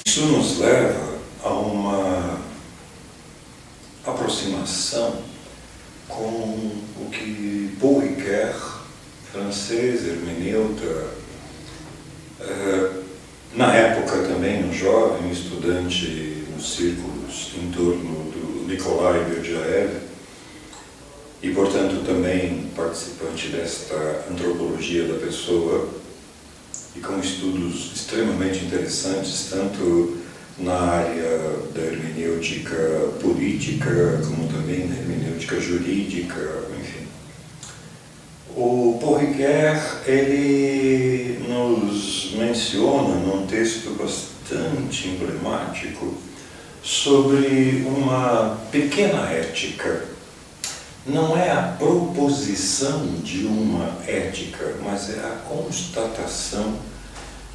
Isso nos leva a uma aproximação com o que Paul Ricoeur, francês, hermeneuta, na época também um jovem estudante nos círculos em torno do Nikolai Berdyaev, e portanto também participante desta antropologia da pessoa, e com estudos extremamente interessantes, tanto na área da hermenêutica política, como também na hermenêutica jurídica, enfim. O Paul Ricoeur, ele nos menciona num texto bastante emblemático sobre uma pequena ética. Não é a proposição de uma ética, mas é a constatação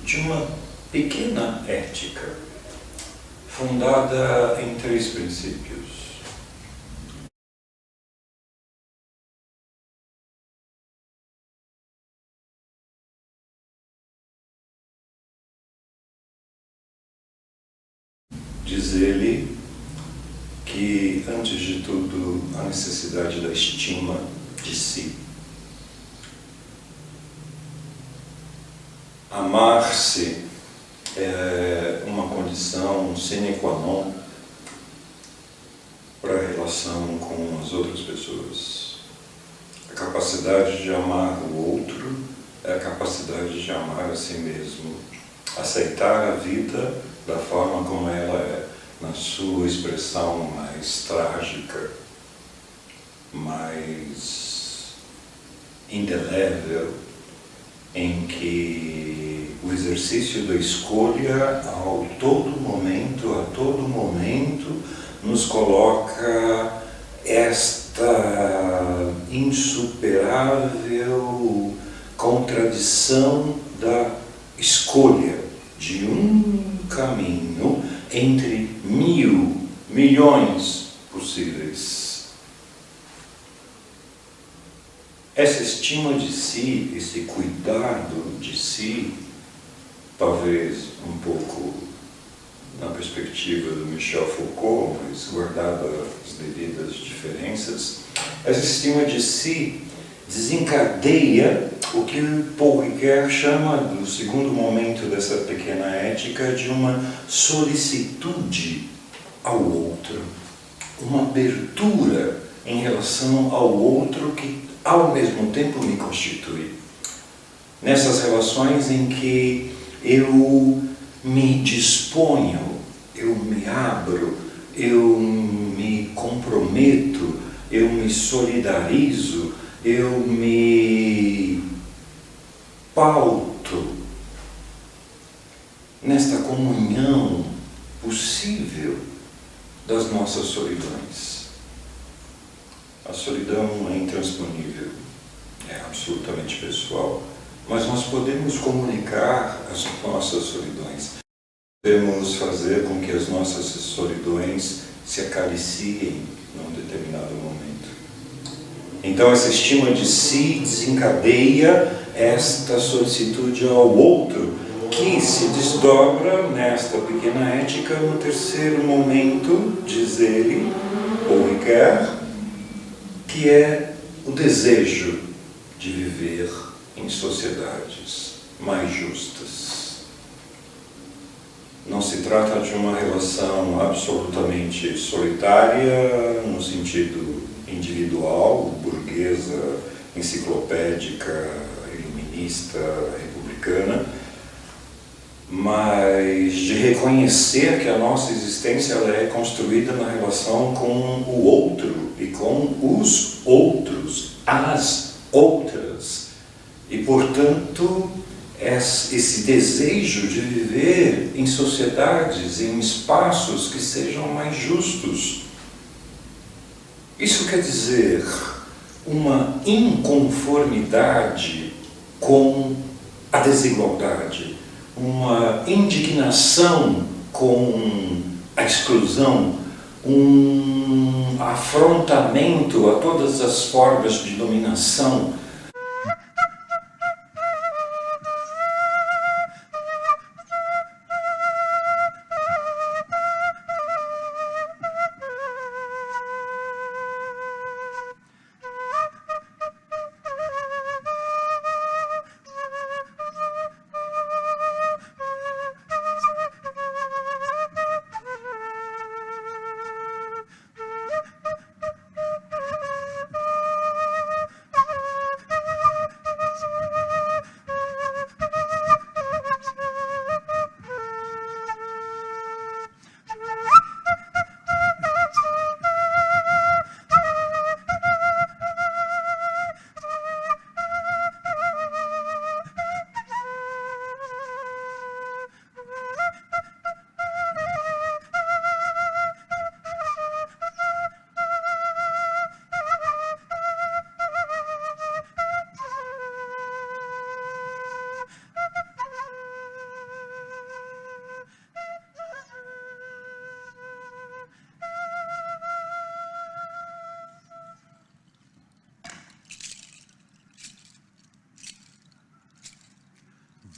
de uma pequena ética, fundada em 3 princípios. Diz ele que, antes de tudo, a necessidade da estima de si. Amar-se é uma condição sine qua non para a relação com as outras pessoas. A capacidade de amar o outro é a capacidade de amar a si mesmo. Aceitar a vida da forma como ela é, na sua expressão mais trágica, mais indelével, em que o exercício da escolha a todo momento, nos coloca esta insuperável contradição da escolha de um caminho entre milhões possíveis. Essa estima de si, esse cuidado de si, talvez um pouco na perspectiva do Michel Foucault, mas guardada as devidas diferenças, essa estima de si desencadeia o que Paul Ricoeur chama, do segundo momento dessa pequena ética, de uma solicitude ao outro, uma abertura em relação ao outro que ao mesmo tempo me constitui. Nessas relações em que eu me disponho, eu me abro, eu me comprometo, eu me solidarizo, eu me pauto nesta comunhão possível das nossas solidões. A solidão é intransponível, é absolutamente pessoal, mas nós podemos comunicar as nossas solidões. Podemos fazer com que as nossas solidões se acariciem num determinado momento. Então essa estima de si desencadeia esta solicitude ao outro, que se desdobra nesta pequena ética no terceiro momento, diz ele, ou Ricoeur, que é o desejo de viver em sociedades mais justas. Não se trata de uma relação absolutamente solitária, no sentido individual, burguesa, enciclopédica, iluminista, republicana, mas de reconhecer que a nossa existência ela é construída na relação com o outro e com os outros, as outras. E, portanto, esse desejo de viver em sociedades, em espaços que sejam mais justos. Isso quer dizer uma inconformidade com a desigualdade, uma indignação com a exclusão, um afrontamento a todas as formas de dominação.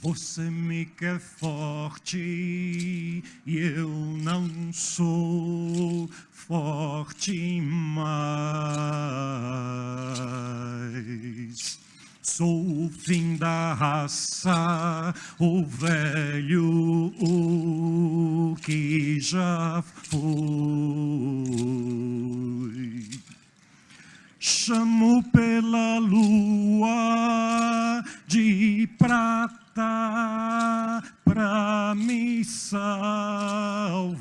Você me quer forte e eu não sou forte mais. Sou o fim da raça, o velho o que já foi. Chamo pela lua de prata pra me salvar.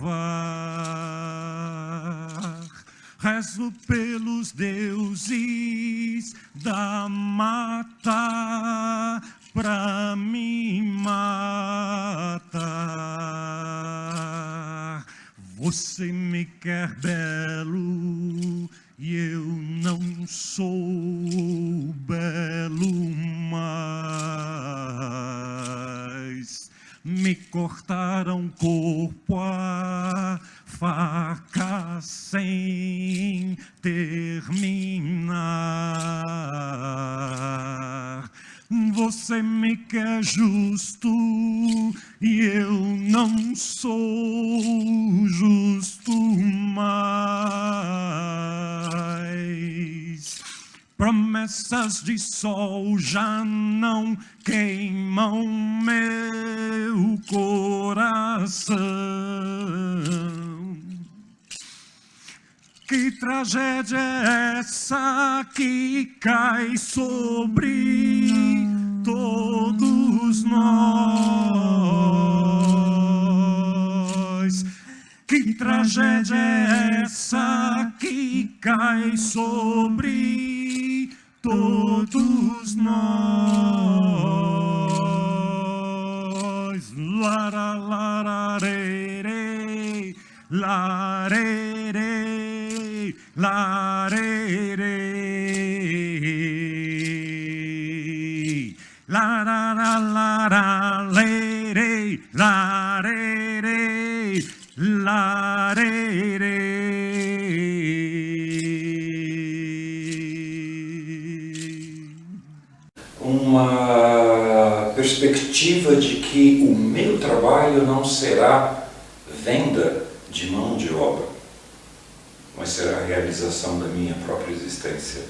Rezo pelos deuses da mata pra me matar. Você me quer belo e eu não sou belo mais. Me cortaram o corpo a faca sem terminar. Você me quer justo e eu não sou justo mais. Promessas de sol já não queimam meu coração. Que tragédia é essa que cai sobre todos nós? Que tragédia é essa que cai sobre todos nós? Lara, lararere, larere, larere. La la la la la lere, la re re, la re re. Uma perspectiva de que o meu trabalho não será venda de mão de obra, mas será a realização da minha própria existência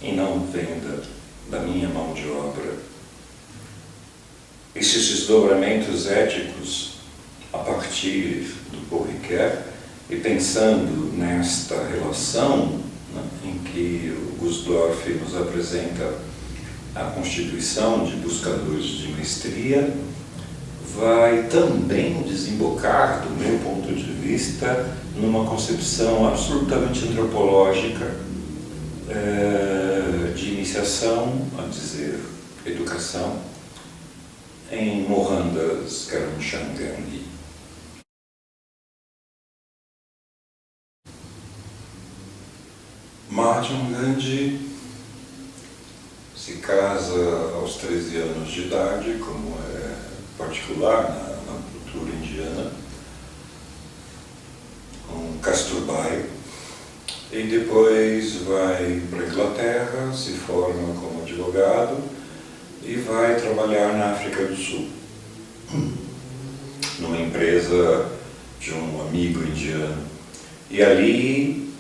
e não venda da minha mão de obra. Esses desdobramentos éticos, a partir do Paul Ricoeur, e pensando nesta relação, né, em que o Gusdorff nos apresenta a constituição de buscadores de mestria, vai também desembocar, do meu ponto de vista, numa concepção absolutamente antropológica de iniciação, a dizer, educação, em Mohandas Karamchand Gandhi. Mahatma Gandhi se casa aos 13 anos de idade, como é particular na cultura indiana, com Kasturbai, e depois vai para a Inglaterra, se forma como advogado, e vai trabalhar na África do Sul, numa empresa de um amigo indiano. E ali,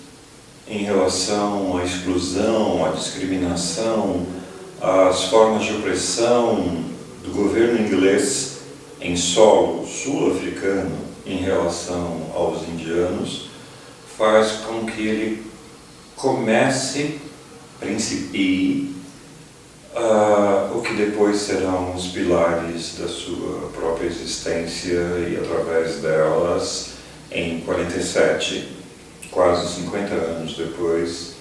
em relação à exclusão, à discriminação, às formas de opressão do governo inglês em solo sul-africano em relação aos indianos, faz com que ele principie o que depois serão os pilares da sua própria existência e, através delas, em 47, quase 50 anos depois,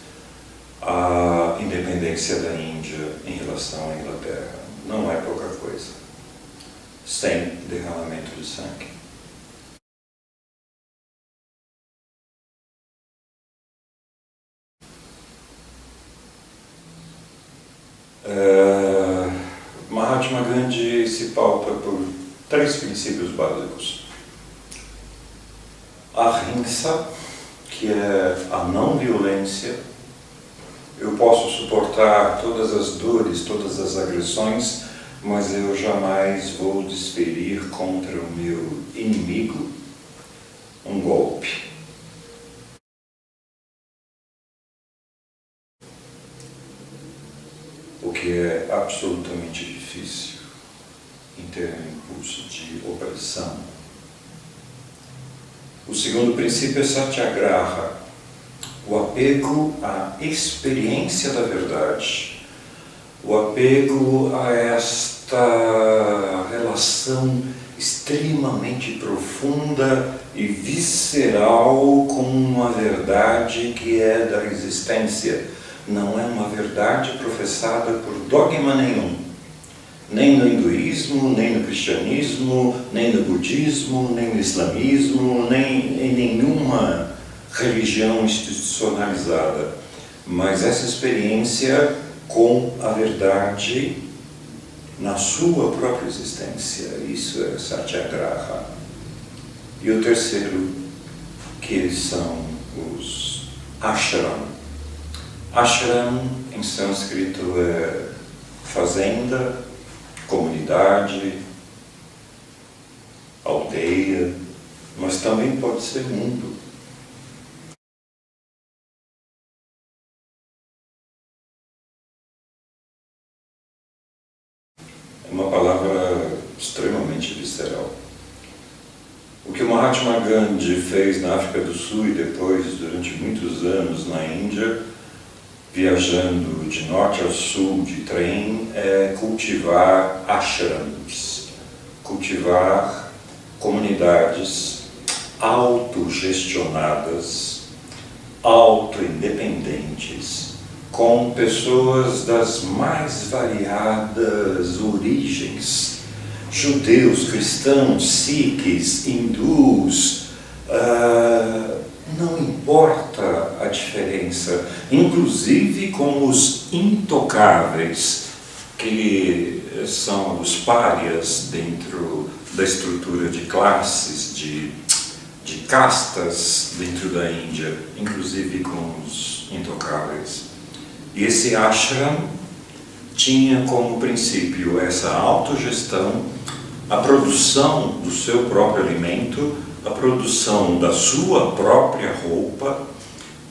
a independência da Índia em relação à Inglaterra. Não é pouca coisa, sem derramamento de sangue. Mahatma Gandhi se pauta por 3 princípios básicos. A ahimsa, que é a não violência. Eu posso suportar todas as dores, todas as agressões, mas eu jamais vou desferir contra o meu inimigo um golpe. O que é absolutamente difícil em ter um impulso de opressão. O segundo princípio é satyagraha, o apego à experiência da verdade, o apego a esta relação extremamente profunda e visceral com uma verdade que é da existência. Não é uma verdade professada por dogma nenhum, nem no hinduísmo, nem no cristianismo, nem no budismo, nem no islamismo, nem em nenhuma religião institucionalizada. Mas essa experiência com a verdade na sua própria existência, isso é satyagraha. E o terceiro, que são os ashram. Ashram, em sânscrito, é fazenda, comunidade, aldeia, mas também pode ser mundo. É uma palavra extremamente visceral. O que o Mahatma Gandhi fez na África do Sul e depois, durante muitos anos, na Índia, viajando de norte a sul de trem, é cultivar ashrams, cultivar comunidades autogestionadas, autoindependentes, com pessoas das mais variadas origens, judeus, cristãos, sikhs, hindus, não importa a diferença, inclusive com os intocáveis, que são os párias dentro da estrutura de classes, de castas dentro da Índia, inclusive com os intocáveis. E esse ashram tinha como princípio essa autogestão, a produção do seu próprio alimento, a produção da sua própria roupa,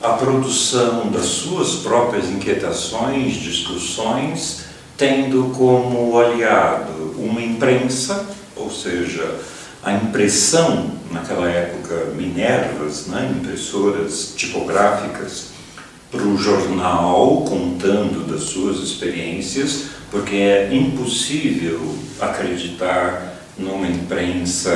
a produção das suas próprias inquietações, discussões, tendo como aliado uma imprensa, ou seja, a impressão, naquela época, Minervas, né, impressoras tipográficas, para o jornal, contando das suas experiências, porque é impossível acreditar numa imprensa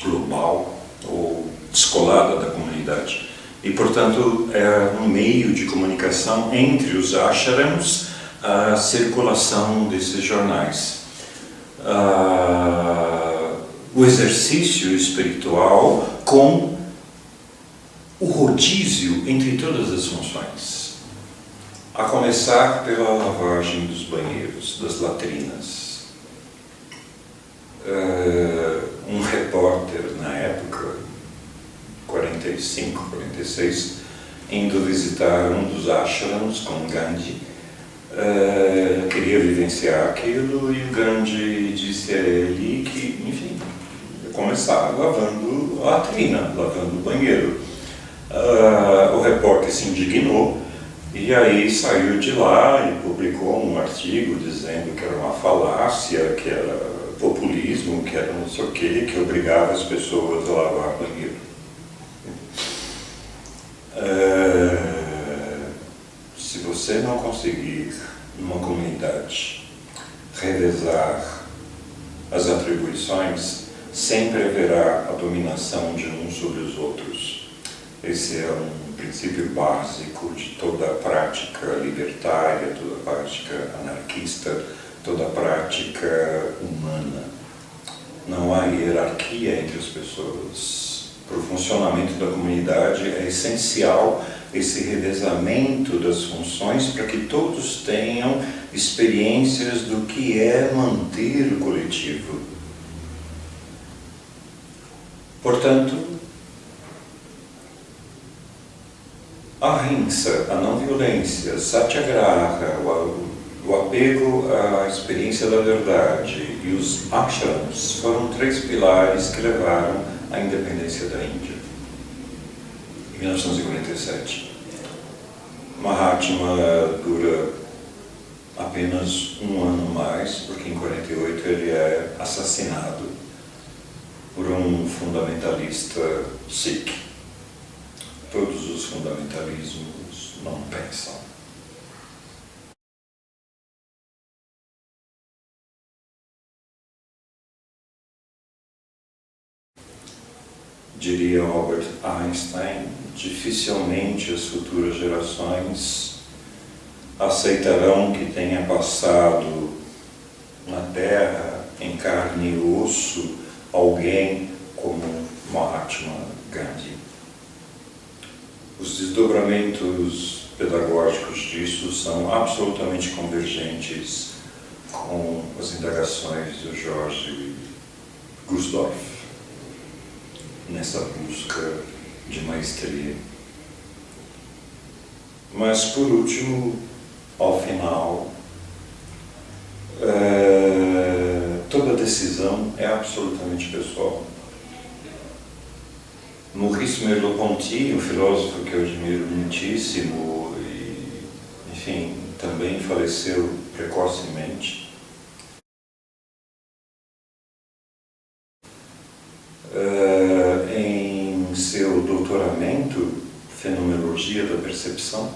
global ou descolada da comunidade. E, portanto, é um meio de comunicação entre os ashrams a circulação desses jornais. O exercício espiritual com o rodízio entre todas as funções, a começar pela lavagem dos banheiros, das latrinas. Um repórter na época, 45, 46, indo visitar um dos ashrams com Gandhi, queria vivenciar aquilo, e o Gandhi disse a ele que, enfim, ia começar lavando a latrina, lavando o banheiro. O repórter se indignou e aí saiu de lá e publicou um artigo dizendo que era uma falácia, que era populismo, que era não sei o que obrigava as pessoas a lavar banheiro. Se você não conseguir, numa comunidade, revezar as atribuições, sempre haverá a dominação de uns sobre os outros. Esse é um princípio básico de toda a prática libertária, toda a prática anarquista, toda a prática humana. Não há hierarquia entre as pessoas. Para o funcionamento da comunidade é essencial esse revezamento das funções para que todos tenham experiências do que é manter o coletivo. Portanto, a ahimsa, a não violência, satyagraha, o apego à experiência da verdade e os ashrams foram 3 pilares que levaram à independência da Índia, em 1947. Mahatma dura apenas um ano mais, porque em 48 ele é assassinado por um fundamentalista sikh. Todos os fundamentalismos não pensam. Diria Albert Einstein, dificilmente as futuras gerações aceitarão que tenha passado na Terra, em carne e osso, alguém como Mahatma Gandhi. Os desdobramentos pedagógicos disso são absolutamente convergentes com as indagações do George Gusdorf nessa busca de maestria. Mas, por último, ao final, toda decisão é absolutamente pessoal. Maurice Merleau-Ponty, um filósofo que eu admiro muitíssimo e, enfim, também faleceu precocemente. Em seu doutoramento, Fenomenologia da Percepção,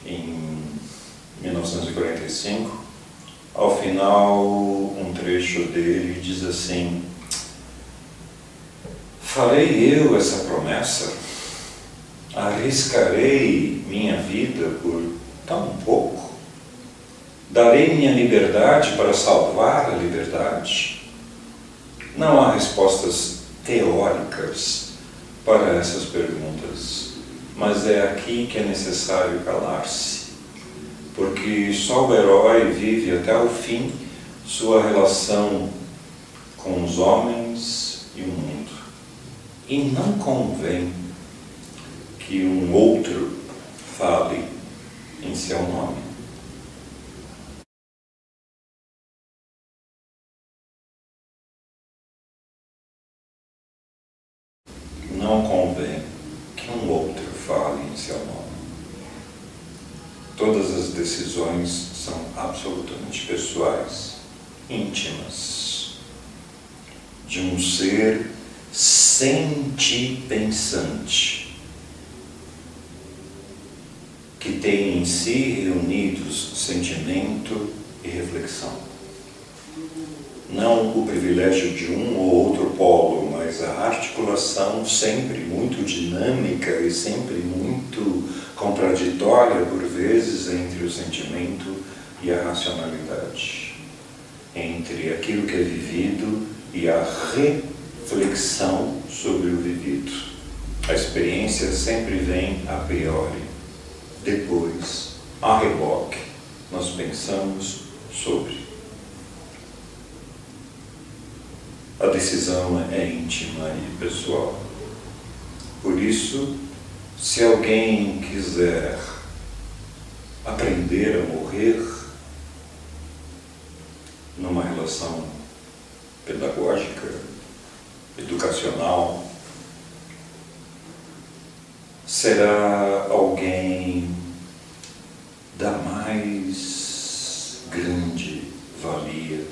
em 1945, ao final, um trecho trecho dele e diz assim: farei eu essa promessa? Arriscarei minha vida por tão pouco? Darei minha liberdade para salvar a liberdade? Não há respostas teóricas para essas perguntas, mas é aqui que é necessário calar-se, porque só o herói vive até o fim sua relação com os homens e o mundo. E não convém que um outro fale em seu nome. Não convém que um outro fale em seu nome. Todas as decisões são absolutamente pessoais, íntimas, de um ser sentipensante, que tem em si reunidos sentimento e reflexão. Não o privilégio de um ou outro polo, mas a articulação sempre muito dinâmica e sempre muito contraditória, por vezes, entre o sentimento e a racionalidade, entre aquilo que é vivido e a reflexão sobre o vivido. A experiência sempre vem a priori, depois, a reboque, nós pensamos sobre. A decisão é íntima e pessoal. Por isso, se alguém quiser aprender a morrer numa relação pedagógica, educacional, será alguém da mais grande valia,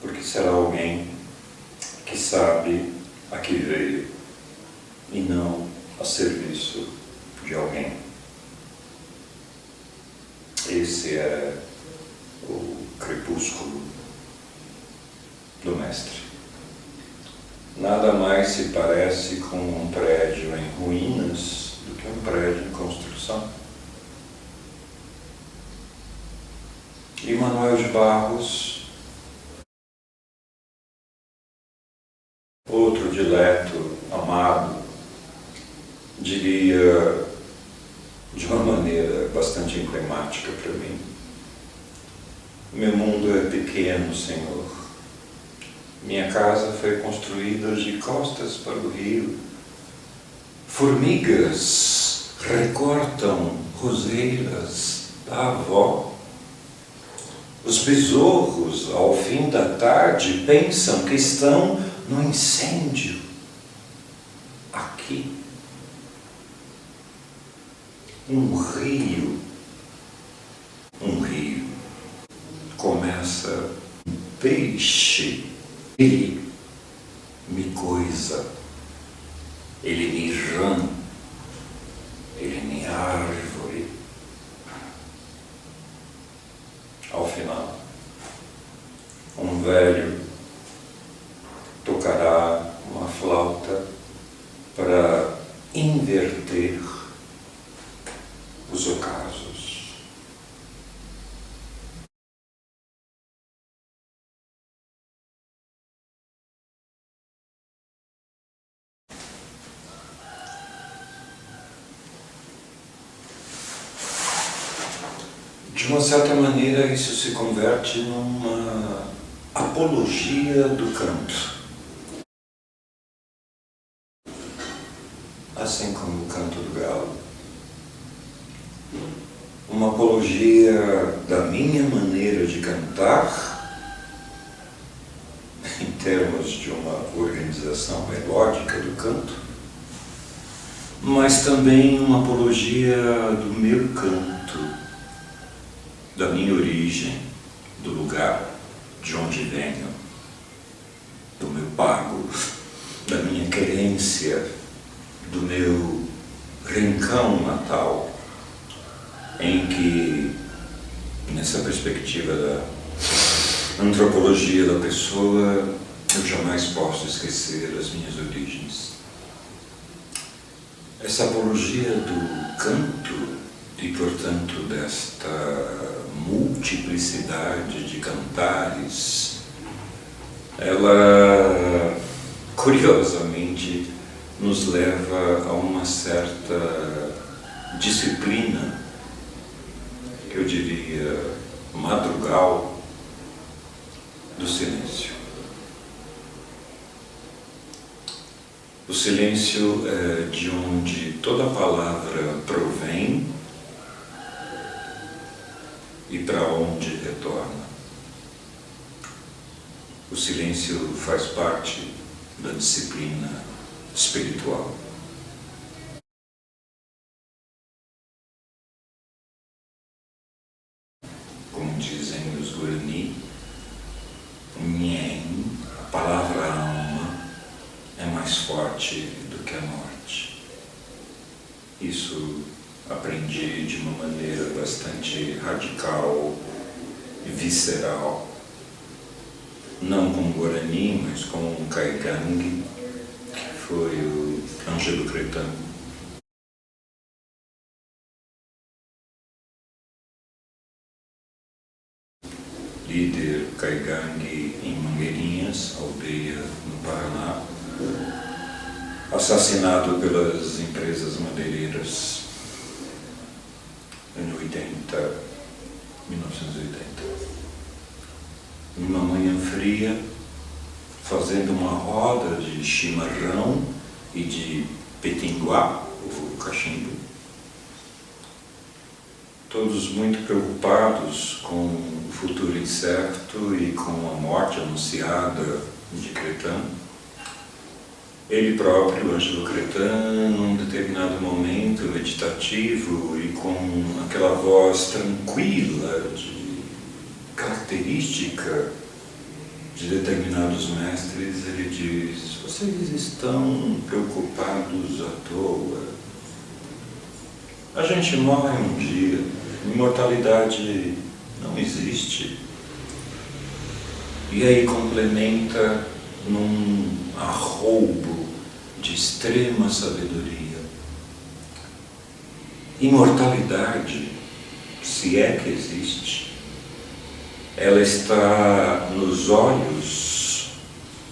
porque será alguém que sabe a que veio e não a serviço de alguém. Esse é o crepúsculo do mestre. Nada mais se parece com um prédio em ruínas do que um prédio em construção. E Manuel de Barros, outro dileto, amado, diria de uma maneira bastante emblemática para mim: meu mundo é pequeno, Senhor. Minha casa foi construída de costas para o rio. Formigas recortam roseiras da avó. Os besouros, ao fim da tarde, pensam que estão no incêndio. Aqui, um rio começa um peixe. Ele me coisa, ele me rã, ele me árvore. Ao final, um velho tocará uma flauta para inverter os ocasos. De uma certa maneira, isso se converte numa apologia do canto. Assim como o canto do galo. Uma apologia da minha maneira de cantar, em termos de uma organização melódica do canto, mas também uma apologia do meu canto, da minha origem, do lugar de onde venho, do meu pago, da minha querência, do meu rincão natal, em que, nessa perspectiva da antropologia da pessoa, eu jamais posso esquecer as minhas origens. Essa apologia do canto e, portanto, desta multiplicidade de cantares, ela, curiosamente, nos leva a uma certa disciplina, que eu diria madrugal, do silêncio. O silêncio é de onde toda palavra provém e para onde retorna. O silêncio faz parte da disciplina espiritual. Como dizem os Guarani, o Nhen, a palavra alma, é mais forte do que a morte. Isso aprendi de uma maneira bastante radical e visceral, não com o Guarani, mas com o Caigangue, que foi o Ângelo Cretan. Líder Caigangue em Mangueirinhas, aldeia no Paraná, assassinado pelas empresas madeireiras em 1980. Numa manhã fria, fazendo uma roda de chimarrão e de petinguá, o cachimbo, todos muito preocupados com o futuro incerto e com a morte anunciada de Cretan. Ele próprio, Ângelo Cretan, num determinado momento meditativo e com aquela voz tranquila, característica de determinados mestres, ele diz: vocês estão preocupados à toa. A gente morre um dia, imortalidade não existe. E aí complementa num arroubo de extrema sabedoria. Imortalidade, se é que existe, ela está nos olhos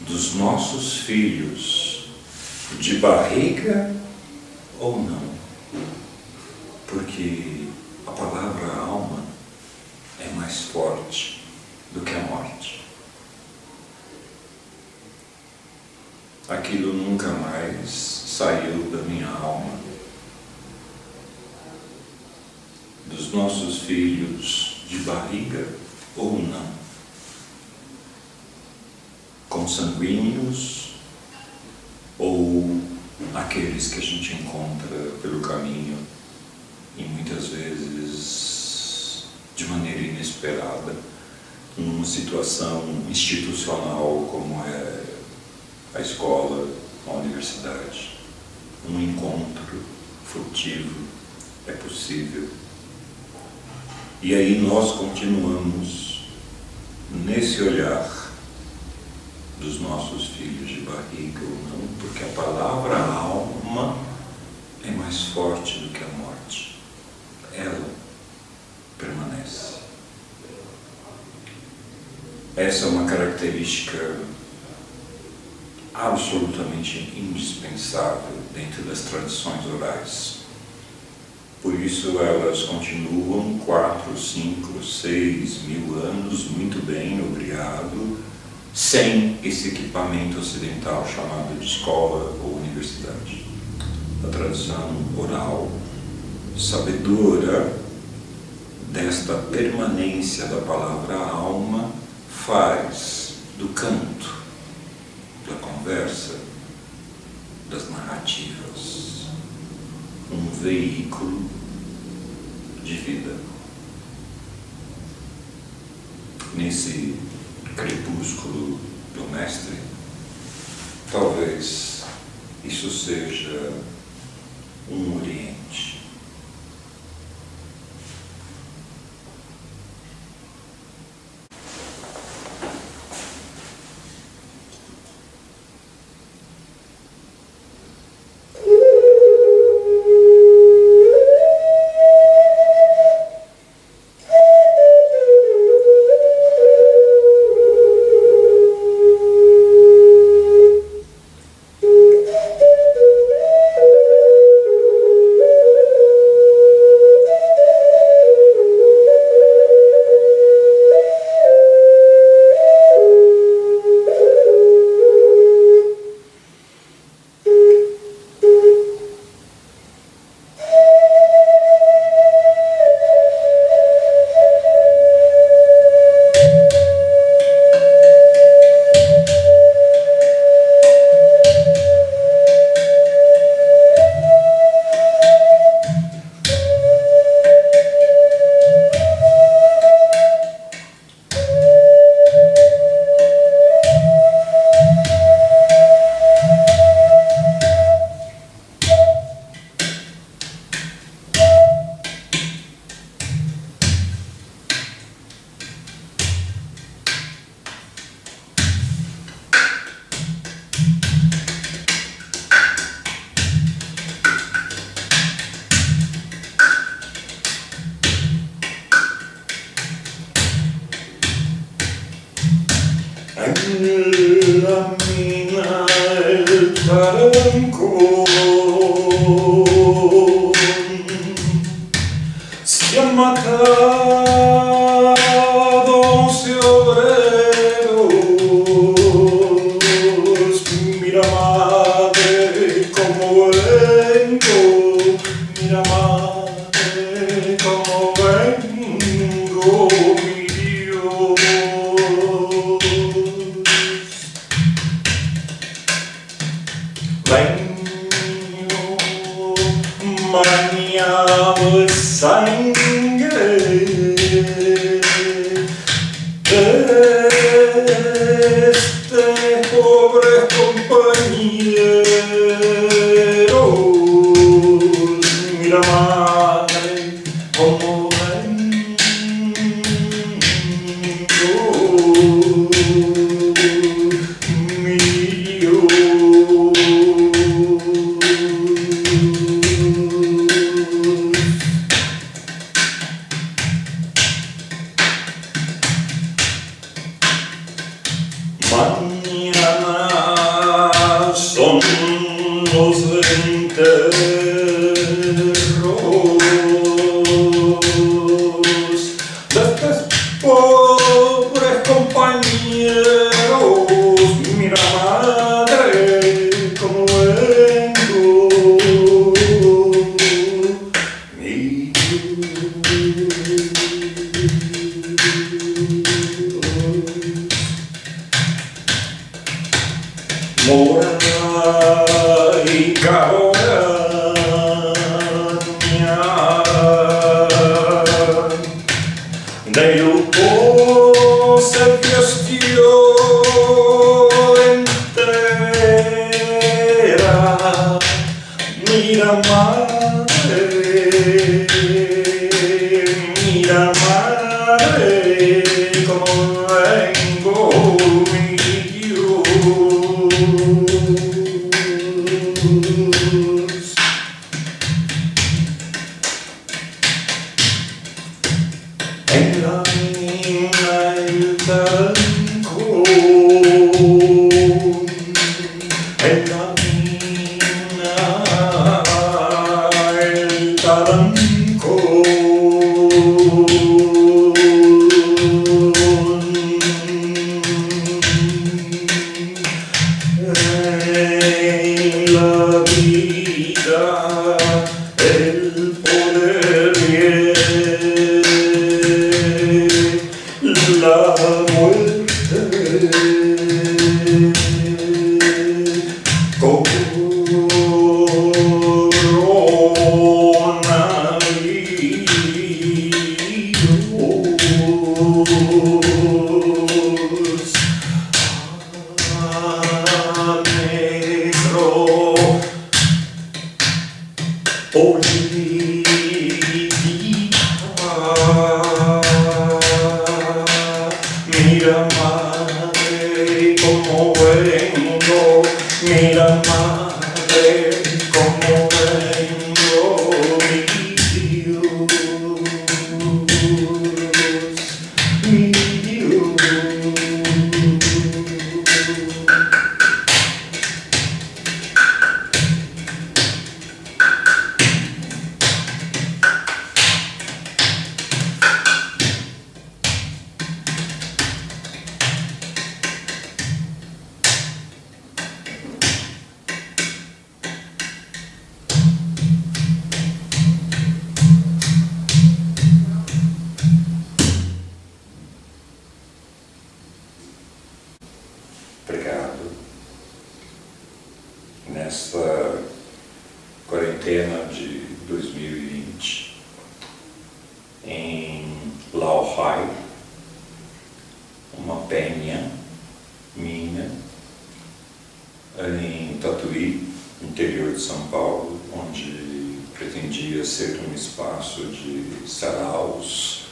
dos nossos filhos, de barriga ou não. Porque a palavra alma é mais forte do que a morte. Aquilo nunca mais saiu da minha alma. Dos nossos filhos, de barriga ou não. Consanguíneos ou aqueles que a gente encontra pelo caminho e muitas vezes de maneira inesperada, numa situação institucional como é a escola, a universidade. Um encontro furtivo é possível. E aí nós continuamos nesse olhar dos nossos filhos de barriga ou não, porque a palavra alma é mais forte do que a morte. Ela permanece. Essa é uma característica absolutamente indispensável dentro das tradições orais. Por isso elas continuam 4, 5, 6 mil anos, muito bem, obrigado, sem esse equipamento ocidental chamado de escola ou universidade. A tradição oral, sabedora desta permanência da palavra alma, faz do canto, da conversa, das narrativas, um veículo de vida. Nesse crepúsculo do mestre, talvez isso seja um oriente. la mina, el taranco se ha matado 11 obreros. Mira madre cómo vengo, mira madre cómo vengo, mi Dios. Vengo maniado de sangre de este pobre compañeros. Mira madre cómo vengo, mi Dios. Mañana son los enterros de estos pobres compañeros. Mira madre cómo vengo, mi Mora y Caroña de luto se vistió entera. Mira madre cómo vengo, mi Dios. En la mina el taranco, en la mina el taranco. En la vida el poder viene, la muerte coronavirus. Negro olvidita, mira madre cómo vengo, mira madre cómo vengo, mi Dios, mi Dios. Obrigado. Nesta quarentena de 2020, em Laohai, uma penha minha, em Tatuí, interior de São Paulo, onde pretendia ser um espaço de saraus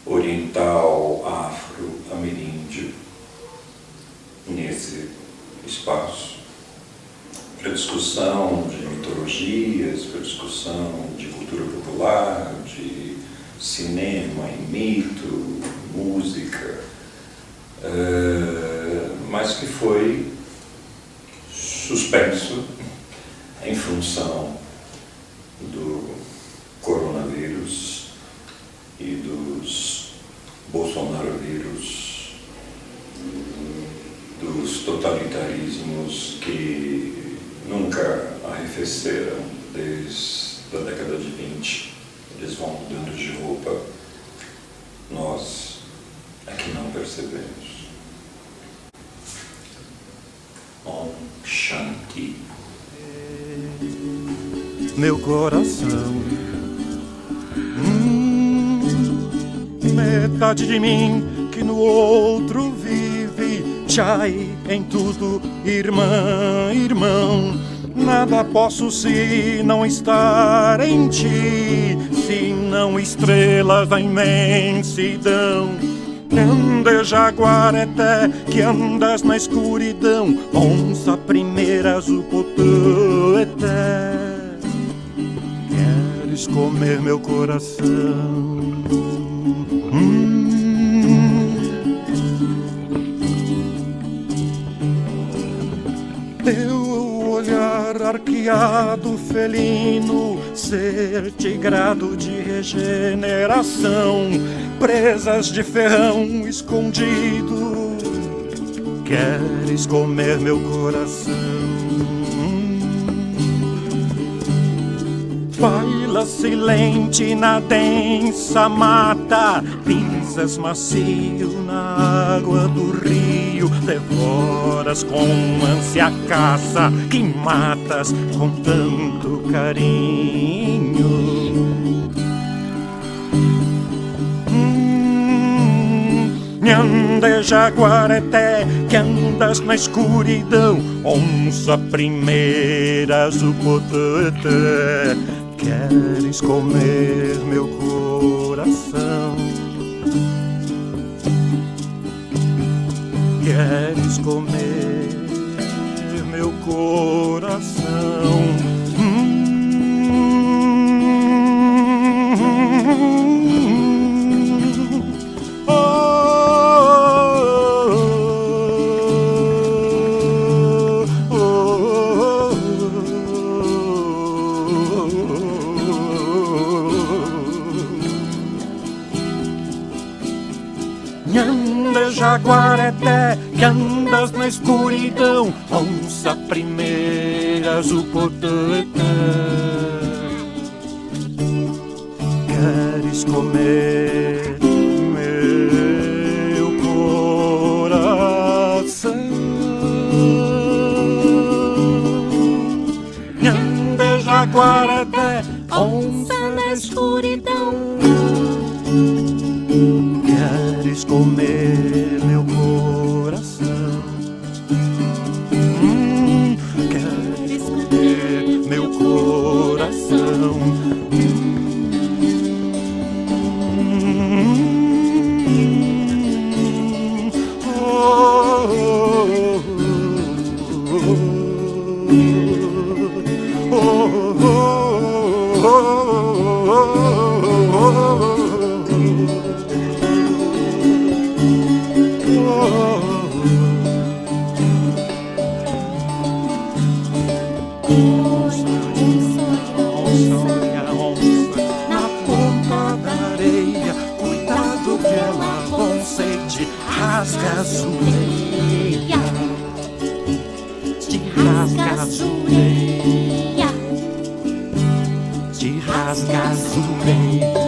oriental, afro, ameríndio. Nesse espaço, para discussão de mitologias, para discussão de cultura popular, de cinema e mito, música, mas que foi suspenso em função do coronavírus e dos bolsonarovírus, dos totalitarismos que nunca arrefeceram desde a década de 20. Eles vão mudando de roupa, nós é que não percebemos. Om Shanti. Meu coração, metade de mim que no outro vive. Chai em tudo, irmã, irmão. Nada posso se não estar em ti, se não estrelas da imensidão. Ande jaguareté, que andas na escuridão, onça primeira zupotueté. Queres comer meu coração? Teu olhar arqueado felino, ser tigrado de regeneração, presas de ferrão escondido. Queres comer meu coração? Baila silente na densa mata, pisas macio na água do rio, devoras com ânsia a caça que matas com tanto carinho. Nhande jaguareté, que andas na escuridão, onça primeira zupoteté. Queres comer meu coração? Queres comer meu coração? Nhande jaguareté, que andas na escuridão, onça primeira zupoteté. Queres comer meu coração? Nhande jaguareté, onça na escuridão. Queres comer meu coração? Queres comer meu coração? Na ponta da areia, cuidado que ela com sede rasga a azuleia, te rasga a azuleia, te rasga a azuleia.